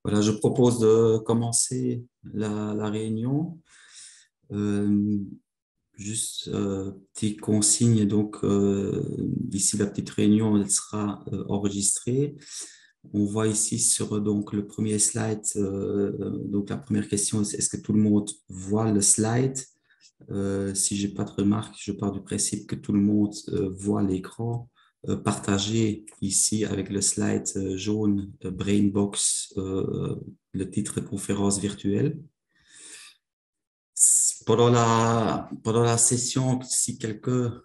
Voilà, je propose de commencer la réunion. Euh, Juste petite consigne, donc ici la petite réunion, elle sera enregistrée. On voit ici sur donc le premier slide, donc la première question, c'est est-ce que tout le monde voit le slide? Si j'ai pas de remarques, je pars du principe que tout le monde voit l'écran partagé ici avec le slide jaune Brainbox, le titre conférence virtuelle. Pendant la session, si quelqu'un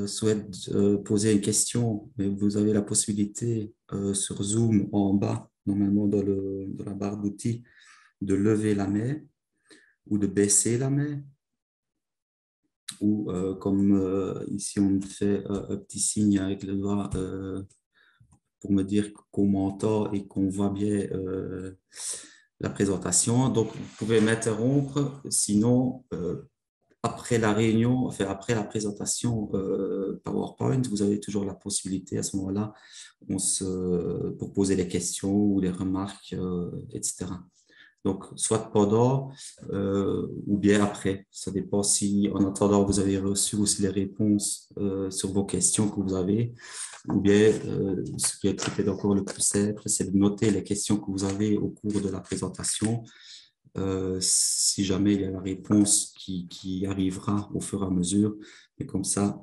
souhaite poser une question, vous avez la possibilité sur Zoom en bas, normalement dans la barre d'outils, de lever la main ou de baisser la main. Ou comme ici on me fait un petit signe avec le doigt pour me dire qu'on m'entend et qu'on voit bien la présentation. Donc, vous pouvez m'interrompre, sinon, après la réunion, enfin après la présentation PowerPoint, vous avez toujours la possibilité à ce moment-là pour poser les questions ou les remarques, etc. Donc, soit pendant ou bien après. Ça dépend si, en attendant, vous avez reçu aussi les réponses sur vos questions que vous avez, ou bien ce qui est peut-être encore le plus simple, c'est de noter les questions que vous avez au cours de la présentation. Si jamais il y a la réponse qui arrivera au fur et à mesure, et comme ça,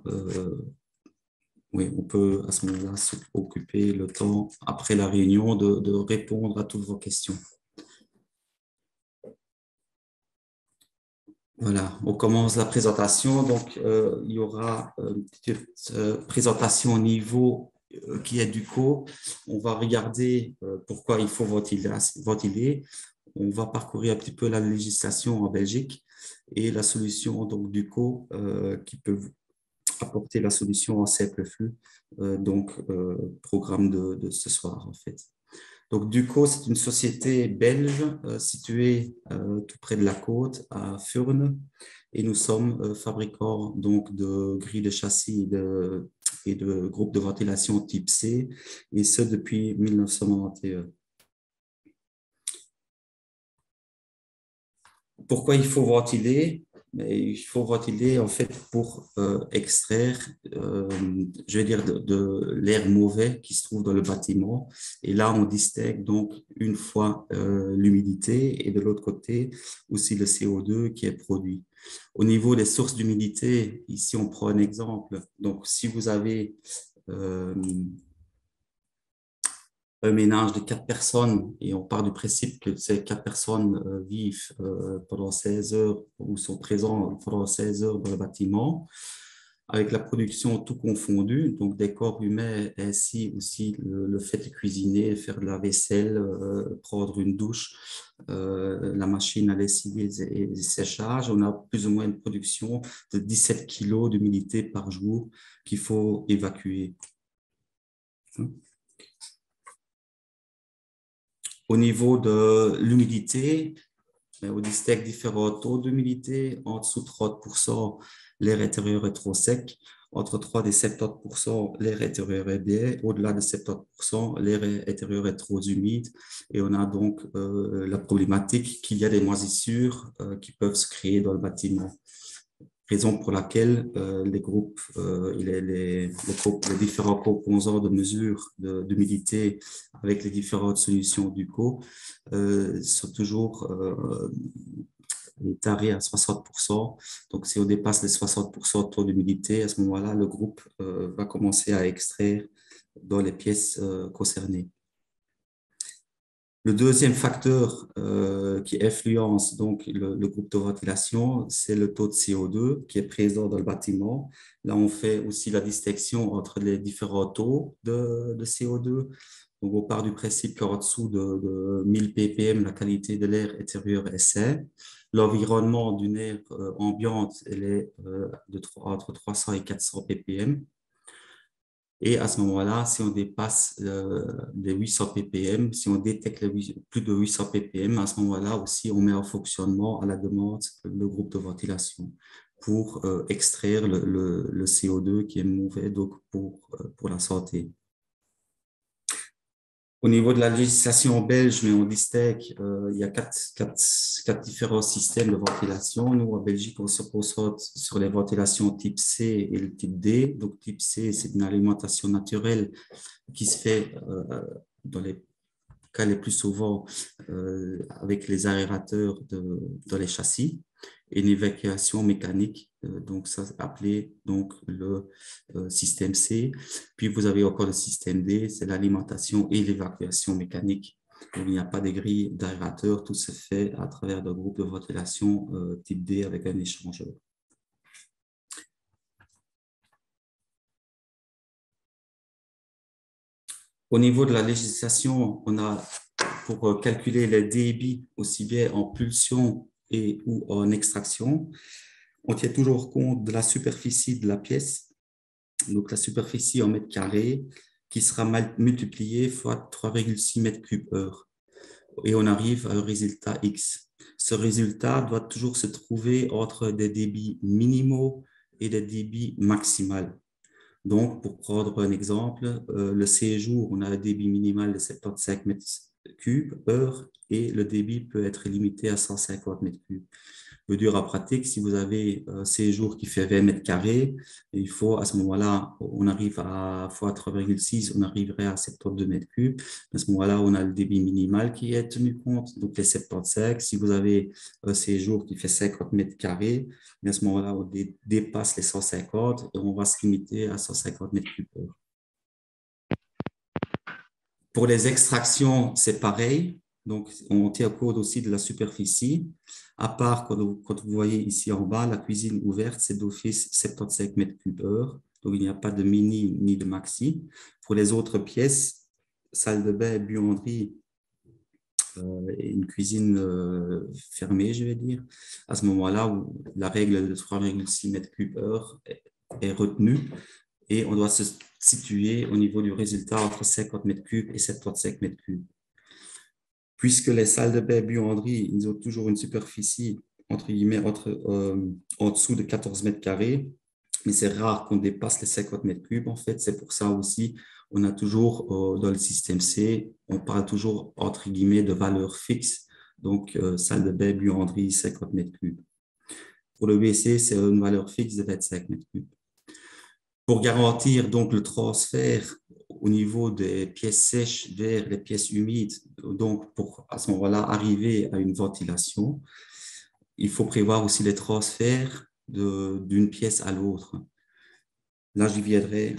oui, on peut à ce moment-là s'occuper le temps après la réunion de répondre à toutes vos questions. Voilà, on commence la présentation. Donc, il y aura une petite présentation au niveau qui est du co. On va regarder pourquoi il faut ventiler. On va parcourir un petit peu la législation en Belgique et la solution donc du co qui peut apporter la solution en simple flux, programme de ce soir en fait. Donc, Duco, c'est une société belge située tout près de la côte, à Furnes, et nous sommes fabricants donc de grilles de châssis et de groupes de ventilation type C, et ce depuis 1991. Pourquoi il faut ventiler? Mais il faut ventiler en fait pour extraire, je vais dire, de l'air mauvais qui se trouve dans le bâtiment. Et là, on distingue donc une fois l'humidité et de l'autre côté aussi le CO2 qui est produit. Au niveau des sources d'humidité, ici on prend un exemple. Donc, si vous avez un ménage de 4 personnes et on part du principe que ces 4 personnes vivent pendant 16 heures ou sont présents pendant 16 heures dans le bâtiment, avec la production tout confondu, donc des corps humains ainsi aussi le fait de cuisiner, faire de la vaisselle, prendre une douche, la machine à lessiver et séchage, on a plus ou moins une production de 17 kilos d'humidité par jour qu'il faut évacuer. Au niveau de l'humidité, on distingue différents taux d'humidité. En dessous de 30%, l'air intérieur est trop sec. Entre 30 et 70%, l'air intérieur est bien. Au-delà de 70%, l'air intérieur est trop humide. Et on a donc la problématique qu'il y a des moisissures qui peuvent se créer dans le bâtiment. Raison pour laquelle les groupes, les différents composants de mesure d'humidité avec les différentes solutions du co sont toujours tarés à 60%. Donc, si on dépasse les 60% de taux d'humidité, à ce moment-là, le groupe va commencer à extraire dans les pièces concernées. Le deuxième facteur qui influence donc le groupe de ventilation, c'est le taux de CO2 qui est présent dans le bâtiment. Là, on fait aussi la distinction entre les différents taux de CO2. Donc, on part du principe qu'en dessous de 1000 ppm, la qualité de l'air intérieur est saine. L'environnement d'une air ambiante, elle est entre 300 et 400 ppm. Et à ce moment-là, si on dépasse les 800 ppm, si on détecte plus de 800 ppm, à ce moment-là aussi, on met en fonctionnement à la demande le groupe de ventilation pour extraire le CO2 qui est mauvais donc pour la santé. Au niveau de la législation belge, mais on distingue, il y a quatre différents systèmes de ventilation. Nous, en Belgique, on se concentre sur les ventilations type C et le type D. Donc, type C, c'est une alimentation naturelle qui se fait dans les cas les plus souvent avec les aérateurs dans les châssis et une évacuation mécanique, donc ça appelé donc le système C. Puis vous avez encore le système D, c'est l'alimentation et l'évacuation mécanique. Donc, il n'y a pas de grille d'aérateur, tout se fait à travers un groupe de ventilation type D avec un échangeur. Au niveau de la législation, on a pour calculer les débits aussi bien en pulsion et ou en extraction, on tient toujours compte de la superficie de la pièce, donc la superficie en mètres carrés, qui sera multipliée fois 3,6 mètres cubes heure. Et on arrive à un résultat X. Ce résultat doit toujours se trouver entre des débits minimaux et des débits maximaux. Donc, pour prendre un exemple, le séjour, on a un débit minimal de 75 mètres cubes heure et le débit peut être limité à 150 mètres cubes. Le dur à pratique, si vous avez un séjour qui fait 20 mètres carrés, il faut à ce moment-là, on arrive à fois 3,6, on arriverait à 72 mètres cubes. À ce moment-là, on a le débit minimal qui est tenu compte, donc les 75. Si vous avez un séjour qui fait 50 mètres carrés, à ce moment-là, on dépasse les 150 et on va se limiter à 150 mètres cubes heure. Pour les extractions, c'est pareil. Donc, on tient compte aussi de la superficie. À part quand vous voyez ici en bas, la cuisine ouverte, c'est d'office 75 mètres cubes heure. Donc, il n'y a pas de mini ni de maxi. Pour les autres pièces, salle de bain, buanderie et une cuisine fermée, je vais dire, à ce moment-là, où la règle de 3,6 mètres cubes heure est retenue et on doit se situer au niveau du résultat entre 50 mètres cubes et 75 mètres cubes. Puisque les salles de bain buanderie, ils ont toujours une superficie entre guillemets en dessous de 14 mètres carrés, mais c'est rare qu'on dépasse les 50 mètres cubes en fait. C'est pour ça aussi, on a toujours dans le système C, on parle toujours entre guillemets de valeur fixe. Donc, salle de bain buanderie 50 mètres cubes. Pour le WC, c'est une valeur fixe de 25 mètres cubes. Pour garantir donc le transfert au niveau des pièces sèches vers les pièces humides, donc pour à ce moment-là arriver à une ventilation, il faut prévoir aussi les transferts d'une pièce à l'autre. Là, j'y viendrai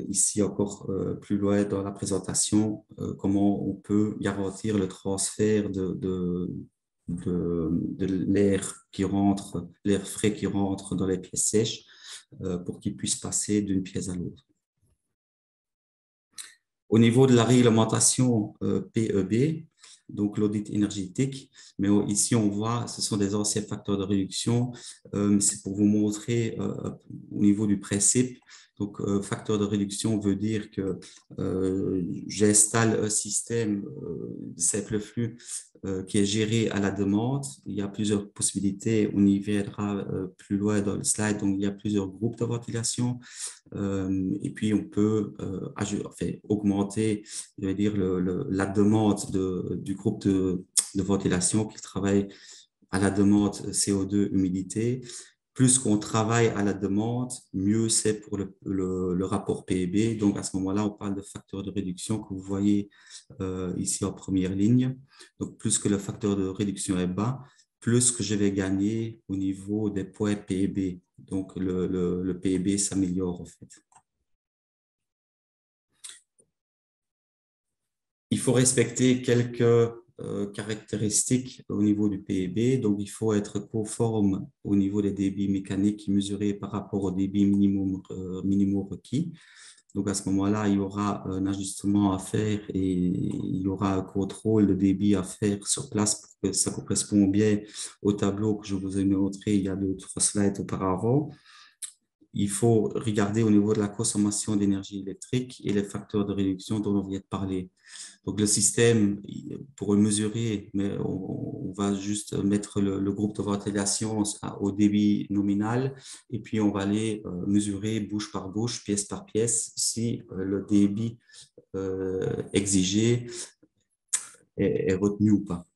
ici encore plus loin dans la présentation, comment on peut garantir le transfert de l'air qui rentre, l'air frais qui rentre dans les pièces sèches pour qu'il puisse passer d'une pièce à l'autre. Au niveau de la réglementation PEB, donc l'audit énergétique, mais ici on voit, ce sont des anciens facteurs de réduction, c'est pour vous montrer au niveau du principe. Donc, facteur de réduction veut dire que j'installe un système simple flux qui est géré à la demande. Il y a plusieurs possibilités. On y verra plus loin dans le slide. Donc, il y a plusieurs groupes de ventilation. Et puis, on peut augmenter, je vais dire, la demande du groupe de ventilation qui travaille à la demande CO2, humidité. Plus qu'on travaille à la demande, mieux c'est pour le rapport PEB. Donc, à ce moment-là, on parle de facteur de réduction que vous voyez ici en première ligne. Donc, plus que le facteur de réduction est bas, plus que je vais gagner au niveau des points PEB. Donc, le PEB s'améliore en fait. Il faut respecter quelques caractéristiques au niveau du PEB. Donc, il faut être conforme au niveau des débits mécaniques mesurés par rapport au débit minimum requis. Donc, à ce moment-là, il y aura un ajustement à faire et il y aura un contrôle de débit à faire sur place pour que ça corresponde bien au tableau que je vous ai montré il y a 2-3 slides auparavant. Il faut regarder au niveau de la consommation d'énergie électrique et les facteurs de réduction dont on vient de parler. Donc, le système, pour le mesurer, mais on va juste mettre le groupe de ventilation au débit nominal et puis on va aller mesurer bouche par bouche, pièce par pièce, si le débit exigé est retenu ou pas.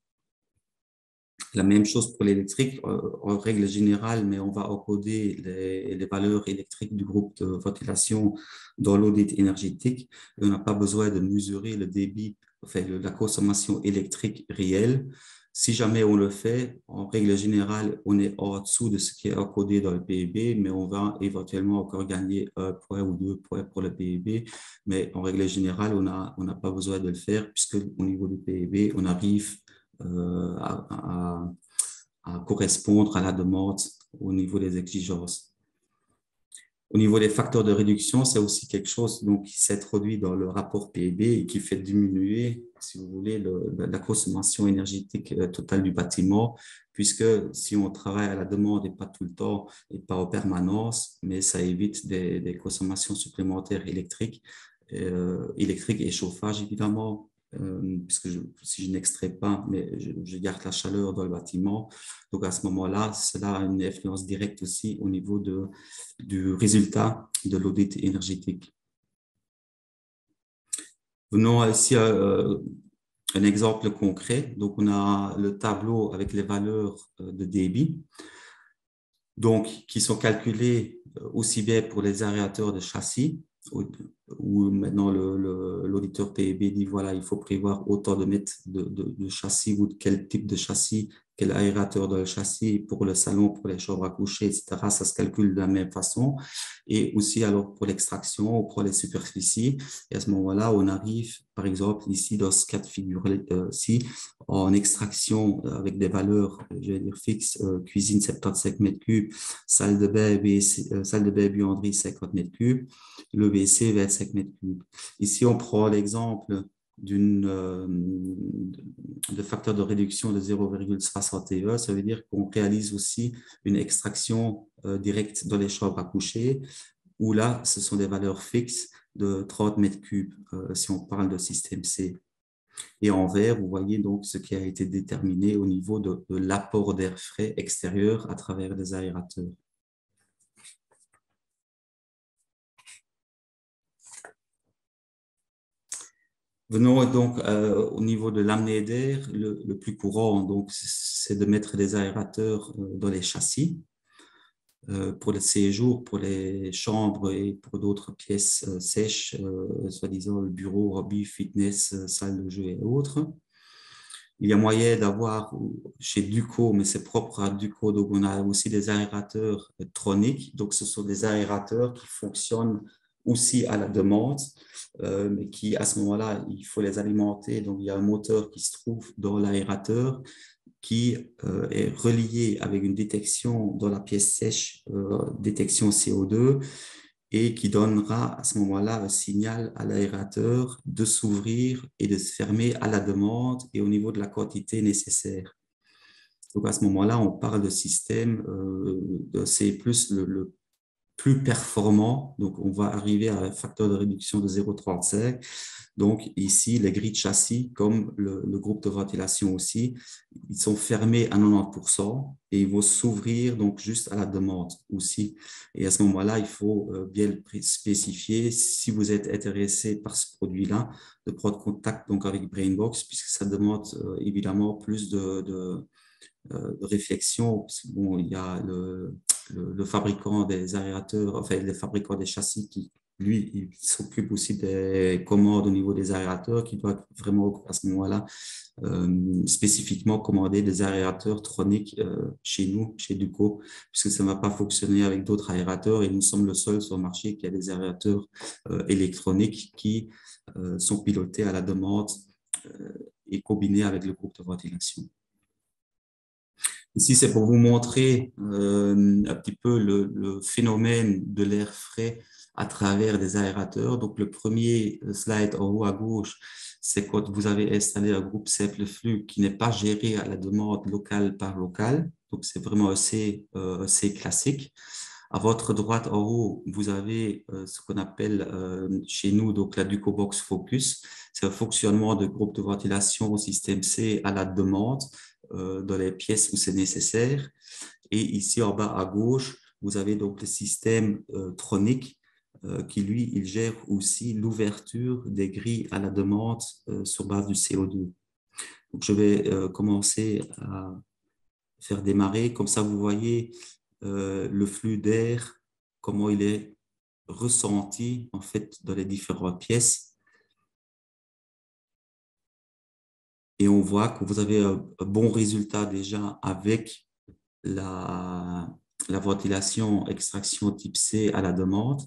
La même chose pour l'électrique, en règle générale, mais on va encoder les valeurs électriques du groupe de ventilation dans l'audit énergétique. Et on n'a pas besoin de mesurer le débit, enfin, la consommation électrique réelle. Si jamais on le fait, en règle générale, on est en dessous de ce qui est encodé dans le PIB, mais on va éventuellement encore gagner 1 point ou 2 points pour le PIB. Mais en règle générale, on n'a pas besoin de le faire puisque au niveau du PIB, on arrive à correspondre à la demande au niveau des exigences. Au niveau des facteurs de réduction, c'est aussi quelque chose donc, qui s'introduit dans le rapport PIB et qui fait diminuer, si vous voulez, la consommation énergétique totale du bâtiment, puisque si on travaille à la demande et pas tout le temps et pas en permanence, mais ça évite des consommations supplémentaires électriques et chauffage, évidemment, puisque si je n'extrais pas, mais je garde la chaleur dans le bâtiment. Donc, à ce moment-là, cela a une influence directe aussi au niveau du résultat de l'audit énergétique. Venons ici à un exemple concret. Donc, on a le tableau avec les valeurs de débit, donc, qui sont calculées aussi bien pour les aérateurs de châssis, où maintenant l'auditeur PIB dit voilà, il faut prévoir autant de mètres de châssis ou de quel type de châssis, quel aérateur dans le châssis pour le salon, pour les chambres à coucher, etc. Ça se calcule de la même façon. Et aussi alors pour l'extraction ou pour les superficies. Et à ce moment-là, on arrive, par exemple, ici dans ce cas de figure-ci, en extraction avec des valeurs, je vais dire fixes, cuisine 75 mètres cubes, salle de bain et buanderie 50 mètres cubes, le WC 25 mètres cubes. Ici, on prend l'exemple de facteur de réduction de 0,61. Ça veut dire qu'on réalise aussi une extraction directe dans les chambres à coucher, où là, ce sont des valeurs fixes de 30 mètres cubes, si on parle de système C. Et en vert, vous voyez donc ce qui a été déterminé au niveau de l'apport d'air frais extérieur à travers des aérateurs. Venons donc au niveau de l'amener d'air. Le plus courant, donc, c'est de mettre des aérateurs dans les châssis pour le séjour, pour les chambres et pour d'autres pièces sèches, soi-disant le bureau, hobby, fitness, salle de jeu et autres. Il y a moyen d'avoir chez Duco, mais c'est propre à Duco, donc on a aussi des aérateurs troniques. Donc, ce sont des aérateurs qui fonctionnent aussi à la demande, mais qui, à ce moment-là, il faut les alimenter. Donc, il y a un moteur qui se trouve dans l'aérateur qui est relié avec une détection dans la pièce sèche, détection CO2, et qui donnera à ce moment-là un signal à l'aérateur de s'ouvrir et de se fermer à la demande et au niveau de la quantité nécessaire. Donc à ce moment-là, on parle de système, c'est plus le plus performant. Donc on va arriver à un facteur de réduction de 0,35. Donc ici, les grilles de châssis, comme le groupe de ventilation aussi, ils sont fermés à 90% et ils vont s'ouvrir donc juste à la demande aussi. Et à ce moment-là, il faut bien le spécifier. Si vous êtes intéressé par ce produit-là, de prendre contact donc avec BrainBox, puisque ça demande évidemment plus de réflexion. Parce que, bon, il y a le fabricant des aérateurs, enfin le fabricant des châssis qui, lui, il s'occupe aussi des commandes au niveau des aérateurs, qui doit vraiment à ce moment-là spécifiquement commander des aérateurs troniques chez nous, chez Duco, puisque ça ne va pas fonctionner avec d'autres aérateurs et nous sommes le seul sur le marché qui a des aérateurs électroniques qui sont pilotés à la demande et combinés avec le groupe de ventilation. Ici, c'est pour vous montrer un petit peu le phénomène de l'air frais à travers des aérateurs. Donc, le premier slide en haut à gauche, c'est quand vous avez installé un groupe simple flux qui n'est pas géré à la demande locale par locale. Donc, c'est vraiment assez classique. À votre droite en haut, vous avez ce qu'on appelle chez nous donc la DucoBox Focus. C'est un fonctionnement de groupe de ventilation au système C à la demande dans les pièces où c'est nécessaire. Et ici en bas à gauche, vous avez donc le système tronique qui, lui, il gère aussi l'ouverture des grilles à la demande sur base du CO2. Donc, je vais commencer à faire démarrer. Comme ça, vous voyez le flux d'air, comment il est ressenti en fait dans les différentes pièces. Et on voit que vous avez un bon résultat déjà avec la ventilation extraction type C à la demande,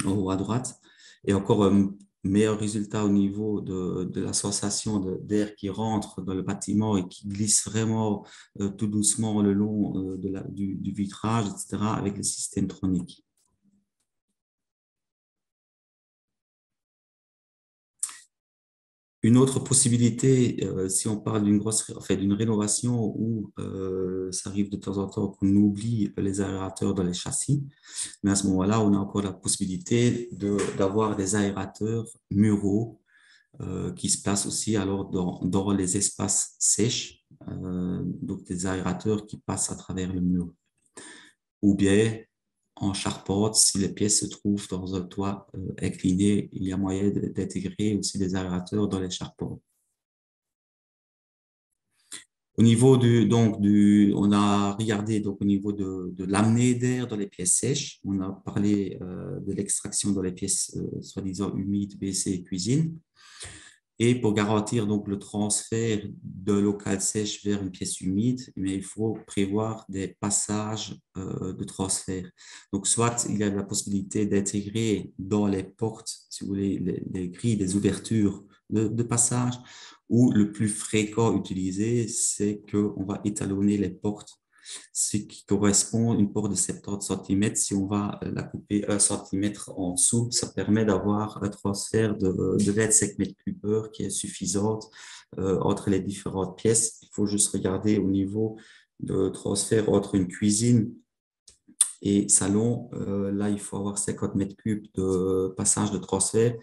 en haut à droite. Et encore un meilleur résultat au niveau de la sensation d'air qui rentre dans le bâtiment et qui glisse vraiment tout doucement le long du vitrage, etc., avec le système tronique. Une autre possibilité, si on parle d'une rénovation où ça arrive de temps en temps qu'on oublie les aérateurs dans les châssis, mais à ce moment-là, on a encore la possibilité d'avoir des aérateurs muraux qui se placent aussi alors dans les espaces sèches, donc des aérateurs qui passent à travers le mur. Ou bien en charpente, si les pièces se trouvent dans un toit incliné, il y a moyen d'intégrer aussi des aérateurs dans les charpentes. Au niveau on a regardé donc au niveau de l'amener d'air dans les pièces sèches. On a parlé de l'extraction dans les pièces soi-disant humides, WC et cuisine. Et pour garantir donc le transfert d'un local sèche vers une pièce humide, mais il faut prévoir des passages de transfert. Donc, soit il y a la possibilité d'intégrer dans les portes, si vous voulez, les grilles, des ouvertures de passage, ou le plus fréquent utilisé, c'est qu'on va étalonner les portes, ce qui correspond à une porte de 70 cm. Si on va la couper 1 cm en dessous, ça permet d'avoir un transfert de 25 mètres cubes heure qui est suffisante entre les différentes pièces. Il faut juste regarder au niveau de transfert entre une cuisine et salon. Là, il faut avoir 50 mètres cubes de passage de transfert.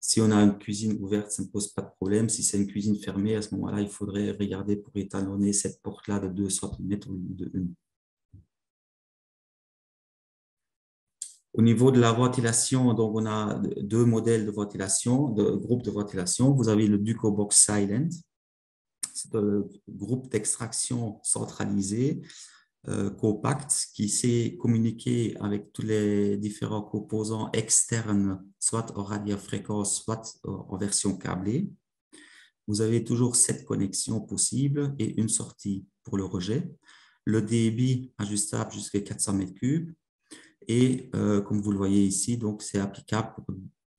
Si on a une cuisine ouverte, ça ne pose pas de problème. Si c'est une cuisine fermée, à ce moment-là, il faudrait regarder pour étalonner cette porte-là de 2 cm au lieu de 1. Au niveau de la ventilation, donc on a deux modèles de ventilation, de groupes de ventilation. Vous avez le DucoBox Silent. C'est un groupe d'extraction centralisé, compact, qui sait communiquer avec tous les différents composants externes, soit en radiofréquence, soit en version câblée. Vous avez toujours 7 connexions possibles et une sortie pour le rejet. Le débit ajustable jusqu'à 400 mètres cubes. Et comme vous le voyez ici, donc c'est applicable pour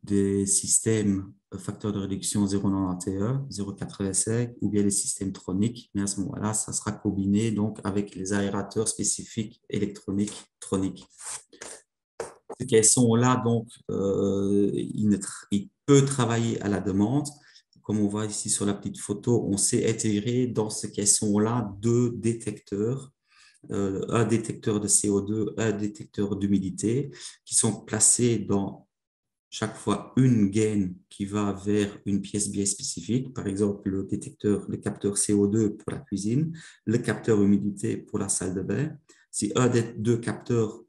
des systèmes facteur de réduction 0,91, 0,85 ou bien les systèmes troniques. Mais à ce moment-là, ça sera combiné donc avec les aérateurs spécifiques électroniques troniques. Ces caissons-là, donc, il peut travailler à la demande. Comme on voit ici sur la petite photo, on sait intégrer dans ce caisson-là 2 détecteurs, un détecteur de CO2, un détecteur d'humidité, qui sont placés dans chaque fois une gaine qui va vers une pièce bien spécifique. Par exemple, le capteur CO2 pour la cuisine, le capteur humidité pour la salle de bain. Si un des 2 capteurs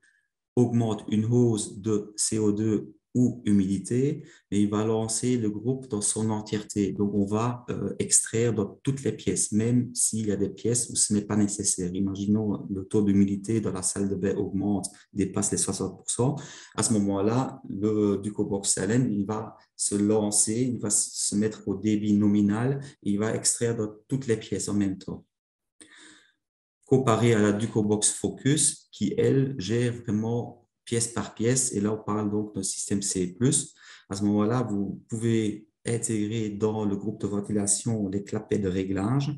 augmente une hausse de CO2 ou humidité, et il va lancer le groupe dans son entièreté. Donc, on va extraire dans toutes les pièces, même s'il y a des pièces où ce n'est pas nécessaire. Imaginons le taux d'humidité dans la salle de bain augmente, dépasse les 60%. À ce moment-là, le DucoBox Silent, il va se lancer, il va se mettre au débit nominal et il va extraire dans toutes les pièces en même temps, comparé à la DucoBox Focus, qui, elle, gère vraiment pièce par pièce. Et là, on parle donc d'un système C++. À ce moment-là, vous pouvez intégrer dans le groupe de ventilation les clapets de réglage.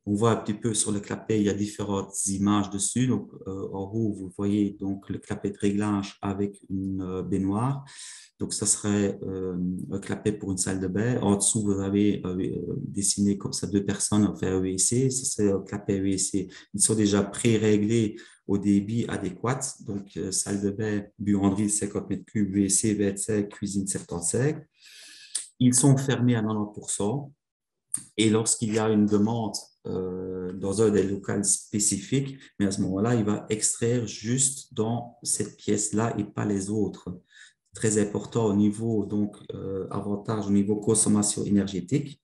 On voit un petit peu sur le clapet, il y a différentes images dessus. Donc, en haut, vous voyez donc le clapet de réglage avec une baignoire. Donc, ça serait un clapet pour une salle de bain. En dessous, vous avez dessiné comme ça 2 personnes, enfin un WC. Ça serait un clapet WC. Ils sont déjà pré-réglés au débit adéquat. Donc, salle de bain, buanderie 50 mètres cubes, WC 25, cuisine 75. Ils sont fermés à 90%. Et lorsqu'il y a une demande dans un des locaux spécifiques, mais à ce moment-là, il va extraire juste dans cette pièce-là et pas les autres. très important au niveau, donc, avantage au niveau consommation énergétique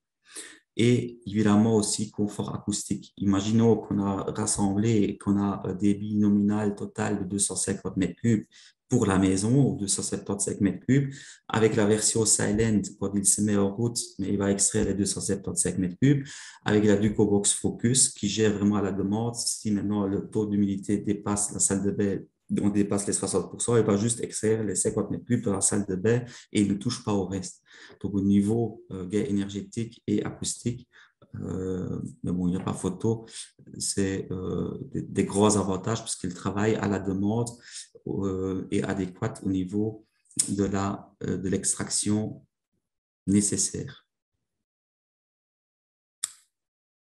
et évidemment aussi confort acoustique. Imaginons qu'on a rassemblé et qu'on a un débit nominal total de 250 mètres cubes pour la maison, ou 275 mètres cubes. Avec la version Silent, quand il se met en route, mais il va extraire les 275 mètres cubes. Avec la DucoBox Focus, qui gère vraiment à la demande, si maintenant le taux d'humidité dépasse la salle de bain, on dépasse les 60%, il va juste extraire les 50 mètres cubes de la salle de bain et il ne touche pas au reste. Donc, au niveau gain énergétique et acoustique, mais bon, il n'y a pas photo, c'est des gros avantages puisqu'il travaille à la demande et adéquate au niveau de l'extraction nécessaire.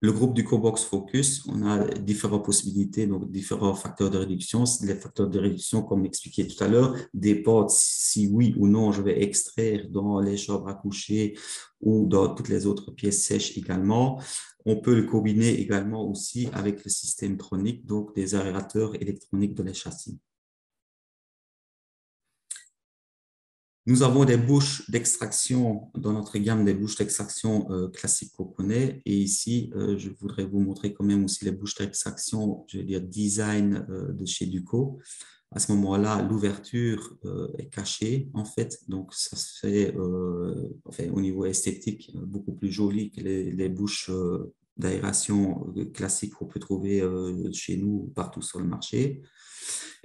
Le groupe du Cobox Focus, on a différentes possibilités, donc différents facteurs de réduction. Les facteurs de réduction, comme expliqué tout à l'heure, dépendent si oui ou non je vais extraire dans les chambres à coucher ou dans toutes les autres pièces sèches également. On peut le combiner également aussi avec le système tronique, donc des aérateurs électroniques de les châssis. Nous avons des bouches d'extraction dans notre gamme des bouches d'extraction classiques qu'on connaît. Et ici, je voudrais vous montrer quand même aussi les bouches d'extraction, je vais dire design de chez Duco. À ce moment-là, l'ouverture est cachée en fait. Donc, ça se fait enfin, au niveau esthétique beaucoup plus joli que les bouches d'aération classiques qu'on peut trouver chez nous partout sur le marché.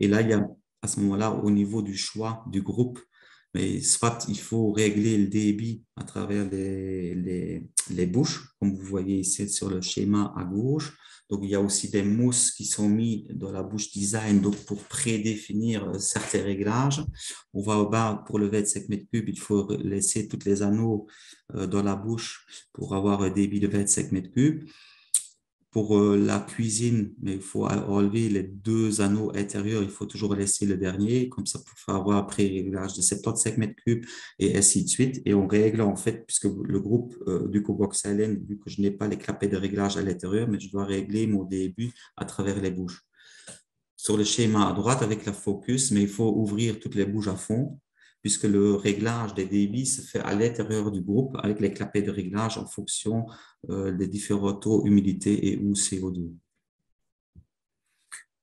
Et là, il y a à ce moment-là, au niveau du choix du groupe, mais soit il faut régler le débit à travers les bouches, comme vous voyez ici sur le schéma à gauche. Donc, il y a aussi des mousses qui sont mis dans la bouche design donc pour prédéfinir certains réglages. On va au bas pour le 25 mètres cubes, il faut laisser tous les anneaux dans la bouche pour avoir un débit de 25 mètres cubes. Pour la cuisine, mais il faut enlever les deux anneaux intérieurs, il faut toujours laisser le dernier, comme ça pour avoir après un réglage de 75 mètres cubes et ainsi de suite. Et on règle en fait, puisque le groupe du Cobox Silent, vu que je n'ai pas les clapets de réglage à l'intérieur, mais je dois régler mon début à travers les bouches. Sur le schéma à droite avec la focus, mais il faut ouvrir toutes les bouches à fond, puisque le réglage des débits se fait à l'intérieur du groupe avec les clapets de réglage en fonction des différents taux humidité et ou CO2.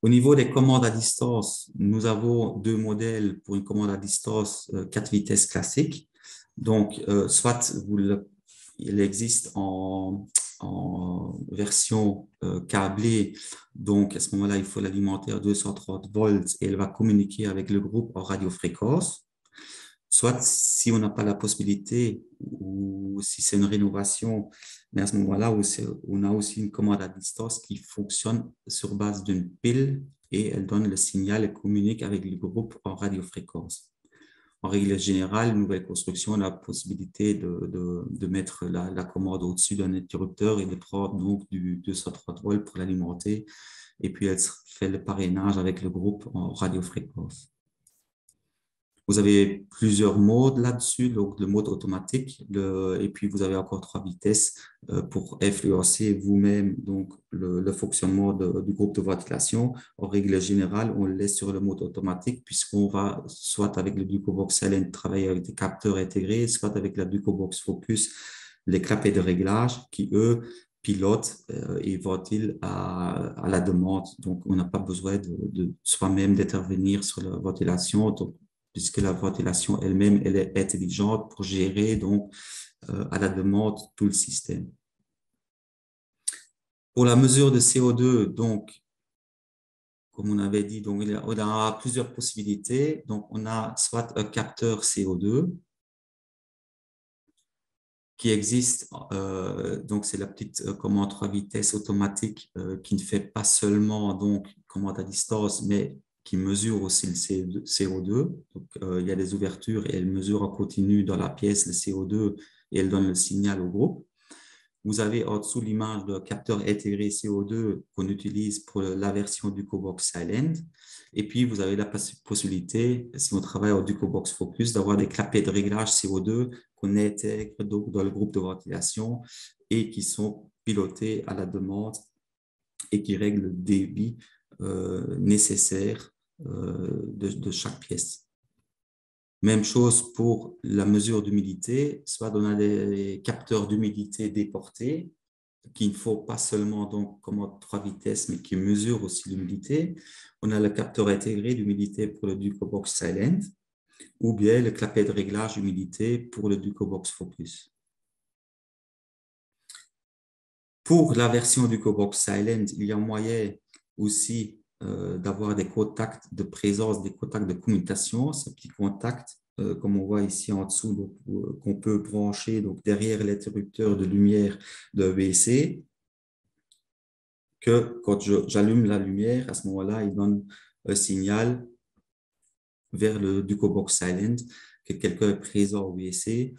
Au niveau des commandes à distance, nous avons deux modèles pour une commande à distance 4 vitesses classiques. Donc, soit il existe en version câblée. Donc, à ce moment-là, il faut l'alimenter à 230 volts et elle va communiquer avec le groupe en radiofréquence. Soit si on n'a pas la possibilité ou si c'est une rénovation, mais à ce moment-là, on a aussi une commande à distance qui fonctionne sur base d'une pile et elle donne le signal et communique avec le groupe en radiofréquence. En règle générale, une nouvelle construction a la possibilité de mettre la commande au-dessus d'un interrupteur et de prendre donc du 230 volts pour l'alimenter. Et puis, elle fait le parrainage avec le groupe en radiofréquence. Vous avez plusieurs modes là-dessus, donc le mode automatique, et puis vous avez encore 3 vitesses pour influencer vous-même donc le fonctionnement du groupe de ventilation. En règle générale, on le laisse sur le mode automatique puisqu'on va soit avec le DucoBox Silent travailler avec des capteurs intégrés, soit avec la DucoBox Focus, les clapets de réglage qui, eux, pilotent et ventilent à la demande. Donc, on n'a pas besoin de soi-même d'intervenir sur la ventilation. Donc, puisque la ventilation elle-même, elle est intelligente pour gérer donc à la demande tout le système. Pour la mesure de CO2, donc, comme on avait dit, donc, on a plusieurs possibilités. Donc, on a soit un capteur CO2 qui existe, donc c'est la petite commande 3 vitesses automatique qui ne fait pas seulement donc commande à distance, mais qui mesure aussi le CO2. Donc, il y a des ouvertures et elle mesure en continu dans la pièce le CO2 et elle donne le signal au groupe. Vous avez en dessous l'image de capteur intégré CO2 qu'on utilise pour la version du Ducobox Silent. Et puis, vous avez la possibilité, si on travaille au Ducobox Focus, d'avoir des clapets de réglage CO2 qu'on intègre donc dans le groupe de ventilation et qui sont pilotés à la demande et qui règlent le débit nécessaire de chaque pièce. Même chose pour la mesure d'humidité, soit on a des capteurs d'humidité déportés, qu'il ne faut pas seulement donc commande 3 vitesses, mais qui mesurent aussi l'humidité. On a le capteur intégré d'humidité pour le DucoBox Silent, ou bien le clapet de réglage d'humidité pour le DucoBox Focus. Pour la version DucoBox Silent, il y a moyen aussi d'avoir des contacts de présence, des contacts de commutation, ces petits contacts, comme on voit ici en dessous, qu'on peut brancher donc, derrière l'interrupteur de lumière de WC, que quand j'allume la lumière, à ce moment-là, il donne un signal vers le DucoBox Silent que quelqu'un est présent au WC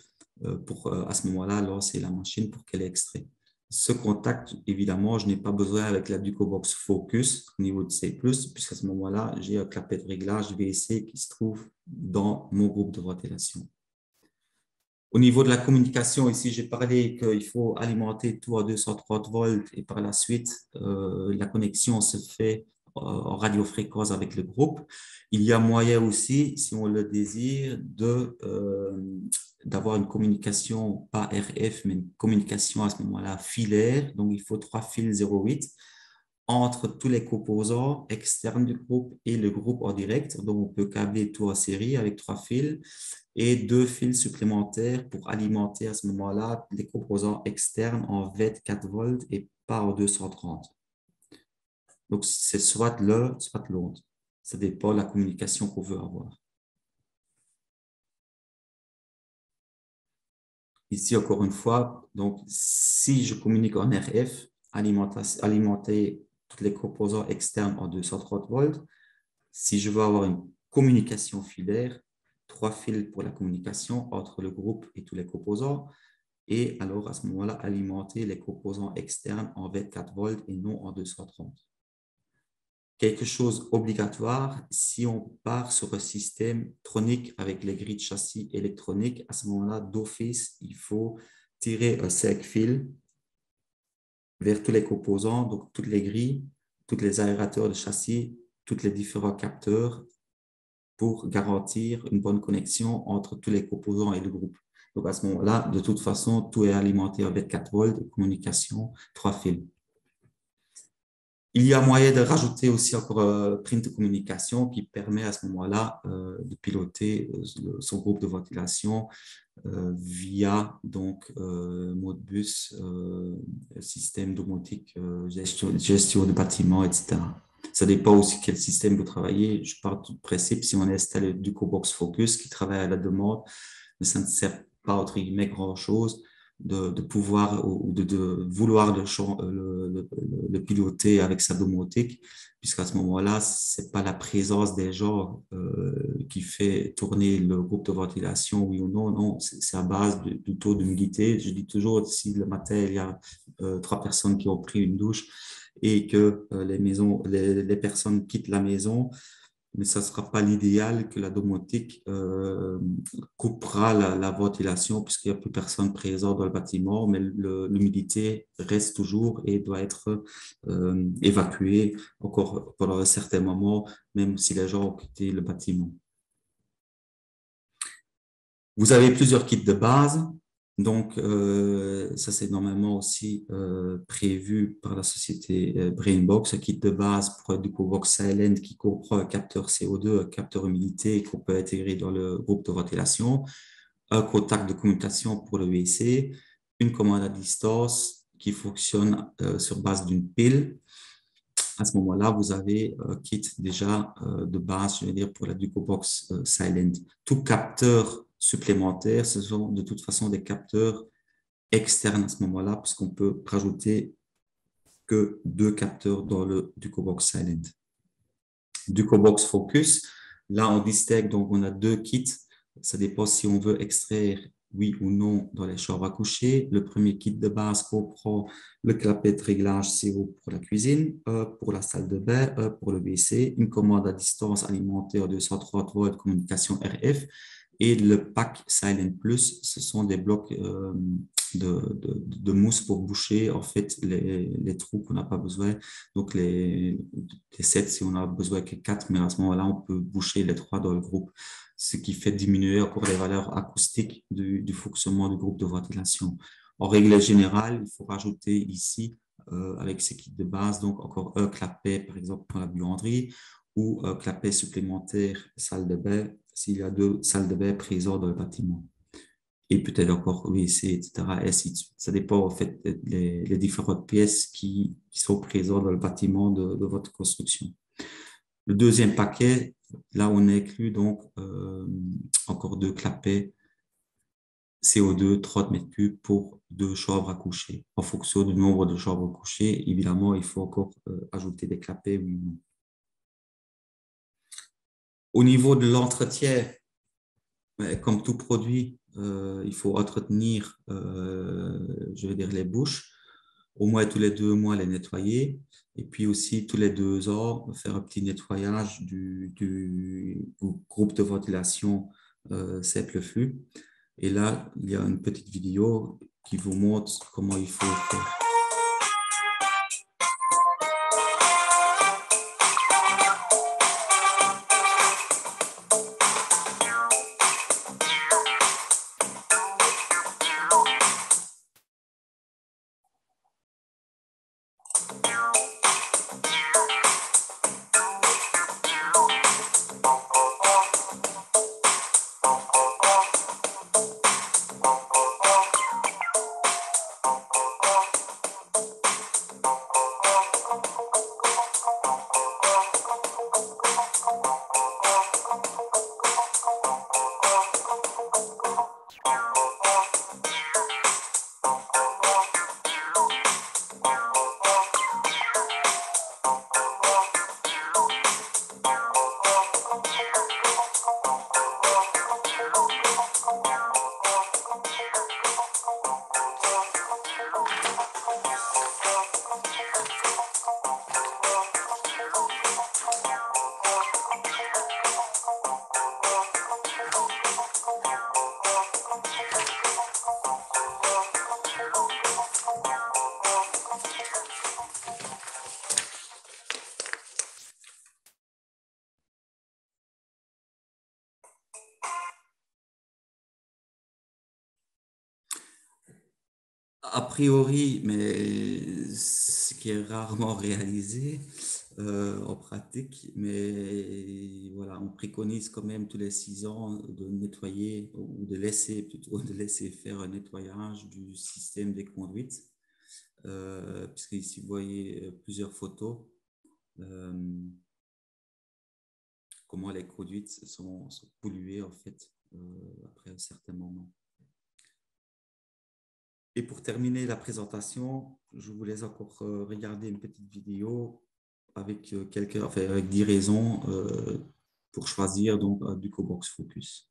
pour, à ce moment-là, lancer la machine pour qu'elle extrait. Ce contact, évidemment, je n'ai pas besoin avec la DucoBox Focus au niveau de C++, puisqu'à ce moment-là, j'ai un clapet de réglage VC qui se trouve dans mon groupe de ventilation. Au niveau de la communication, ici, j'ai parlé qu'il faut alimenter tout à 230 volts et par la suite, la connexion se fait en radiofréquence avec le groupe. Il y a moyen aussi, si on le désire, d'avoir une communication, pas RF, mais une communication à ce moment-là filaire. Donc, il faut 3 fils 0,8 entre tous les composants externes du groupe et le groupe en direct. Donc, on peut câbler tout en série avec 3 fils et 2 fils supplémentaires pour alimenter à ce moment-là les composants externes en 24 volts et pas en 230. Donc, c'est soit l'un, soit l'autre. Ça dépend de la communication qu'on veut avoir. Ici, encore une fois, donc, si je communique en RF, alimenter tous les composants externes en 230 volts. Si je veux avoir une communication filaire, 3 fils pour la communication entre le groupe et tous les composants. Et alors, à ce moment-là, alimenter les composants externes en 24 volts et non en 230. Quelque chose obligatoire, si on part sur un système tronique avec les grilles de châssis électroniques, à ce moment-là, d'office, il faut tirer un 5 fil vers tous les composants, donc toutes les grilles, tous les aérateurs de châssis, tous les différents capteurs pour garantir une bonne connexion entre tous les composants et le groupe. Donc, à ce moment-là, de toute façon, tout est alimenté avec 4 volts, communication, 3 fils. Il y a moyen de rajouter aussi encore print de communication qui permet à ce moment-là de piloter son groupe de ventilation via donc Modbus, système domotique, gestion de bâtiments, etc. Ça dépend aussi quel système vous travaillez. Je pars du principe, si on installe du DucoBox Focus qui travaille à la demande, mais ça ne sert pas, entre guillemets, grand-chose de pouvoir ou de vouloir le piloter avec sa domotique, puisqu'à ce moment-là, c'est pas la présence des gens qui fait tourner le groupe de ventilation, oui ou non. Non, c'est à base du taux d'humidité. Je dis toujours, si le matin, il y a 3 personnes qui ont pris une douche et que les personnes quittent la maison, mais ça ne sera pas l'idéal que la domotique coupera la ventilation puisqu'il n'y a plus personne présent dans le bâtiment, mais l'humidité reste toujours et doit être évacuée encore pendant un certain moment, même si les gens ont quitté le bâtiment. Vous avez plusieurs kits de base. Donc, ça, c'est normalement aussi prévu par la société Brainbox, un kit de base pour du DucoBox Silent qui comprend un capteur CO2, un capteur humidité qu'on peut intégrer dans le groupe de ventilation, un contact de commutation pour le WC, une commande à distance qui fonctionne sur base d'une pile. À ce moment-là, vous avez un kit déjà de base, je veux dire, pour la DucoBox Silent. Tout capteur supplémentaire, ce sont de toute façon des capteurs externes à ce moment-là, puisqu'on peut rajouter que 2 capteurs dans le DucoBox Silent. DucoBox Focus, là on distingue, donc on a 2 kits, ça dépend si on veut extraire oui ou non dans les chambres à coucher. Le premier kit de base comprend le clapet de réglage CO pour la cuisine, pour la salle de bain, pour le WC, une commande à distance alimentée à 230 volts communication RF et le pack Silent Plus, ce sont des blocs de mousse pour boucher en fait les trous qu'on n'a pas besoin. Donc les 7, si on a besoin que 4, mais à ce moment-là, on peut boucher les 3 dans le groupe. ce qui fait diminuer encore les valeurs acoustiques du fonctionnement du groupe de ventilation. En règle générale, il faut rajouter ici, avec ce kit de base, donc encore un clapet, par exemple, pour la buanderie, ou un clapet supplémentaire salle de bain, s'il y a 2 salles de bain présentes dans le bâtiment. Et peut-être encore WC, etc., et ainsi de suite. Ça dépend, en fait, les différentes pièces qui sont présentes dans le bâtiment de votre construction. Le deuxième paquet, là, on inclut donc encore 2 clapets CO2 30 mètres cubes pour 2 chambres à coucher. En fonction du nombre de chambres à coucher, évidemment, il faut encore ajouter des clapets, oui ou non. Au niveau de l'entretien, comme tout produit, il faut entretenir, je veux dire, les bouches. Au moins tous les 2 mois, les nettoyer. Et puis aussi, tous les 2 ans, faire un petit nettoyage du groupe de ventilation simple flux. Et là, il y a une petite vidéo qui vous montre comment il faut faire. A priori, mais ce qui est rarement réalisé en pratique, mais voilà, on préconise quand même tous les 6 ans de nettoyer ou de laisser plutôt de laisser faire un nettoyage du système des conduites, puisqu'ici vous voyez plusieurs photos, comment les conduites sont polluées en fait après un certain moment. Et pour terminer la présentation, je vous laisse encore regarder une petite vidéo avec avec 10 raisons pour choisir donc du Cobox Focus.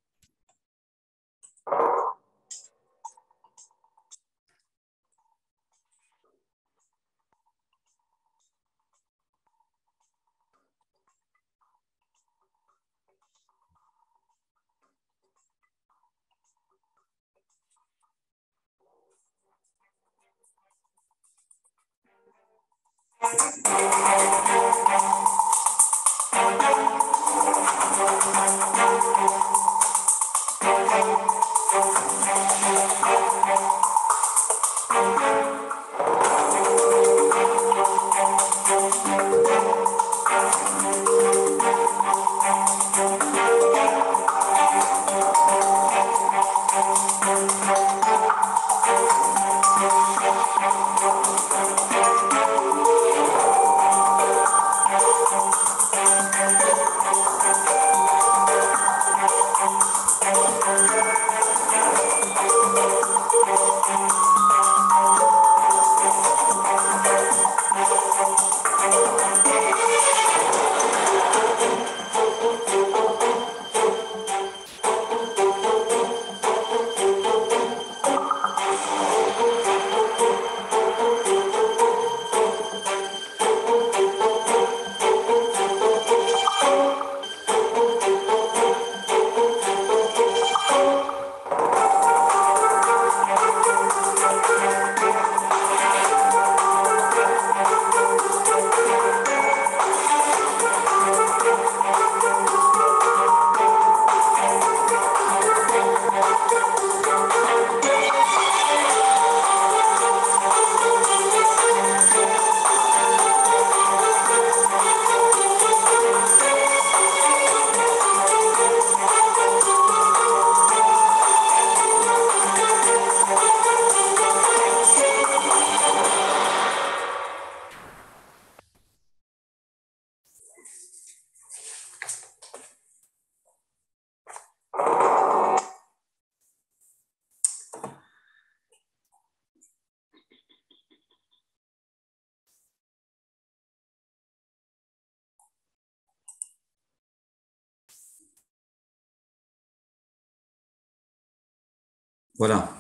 Voilà.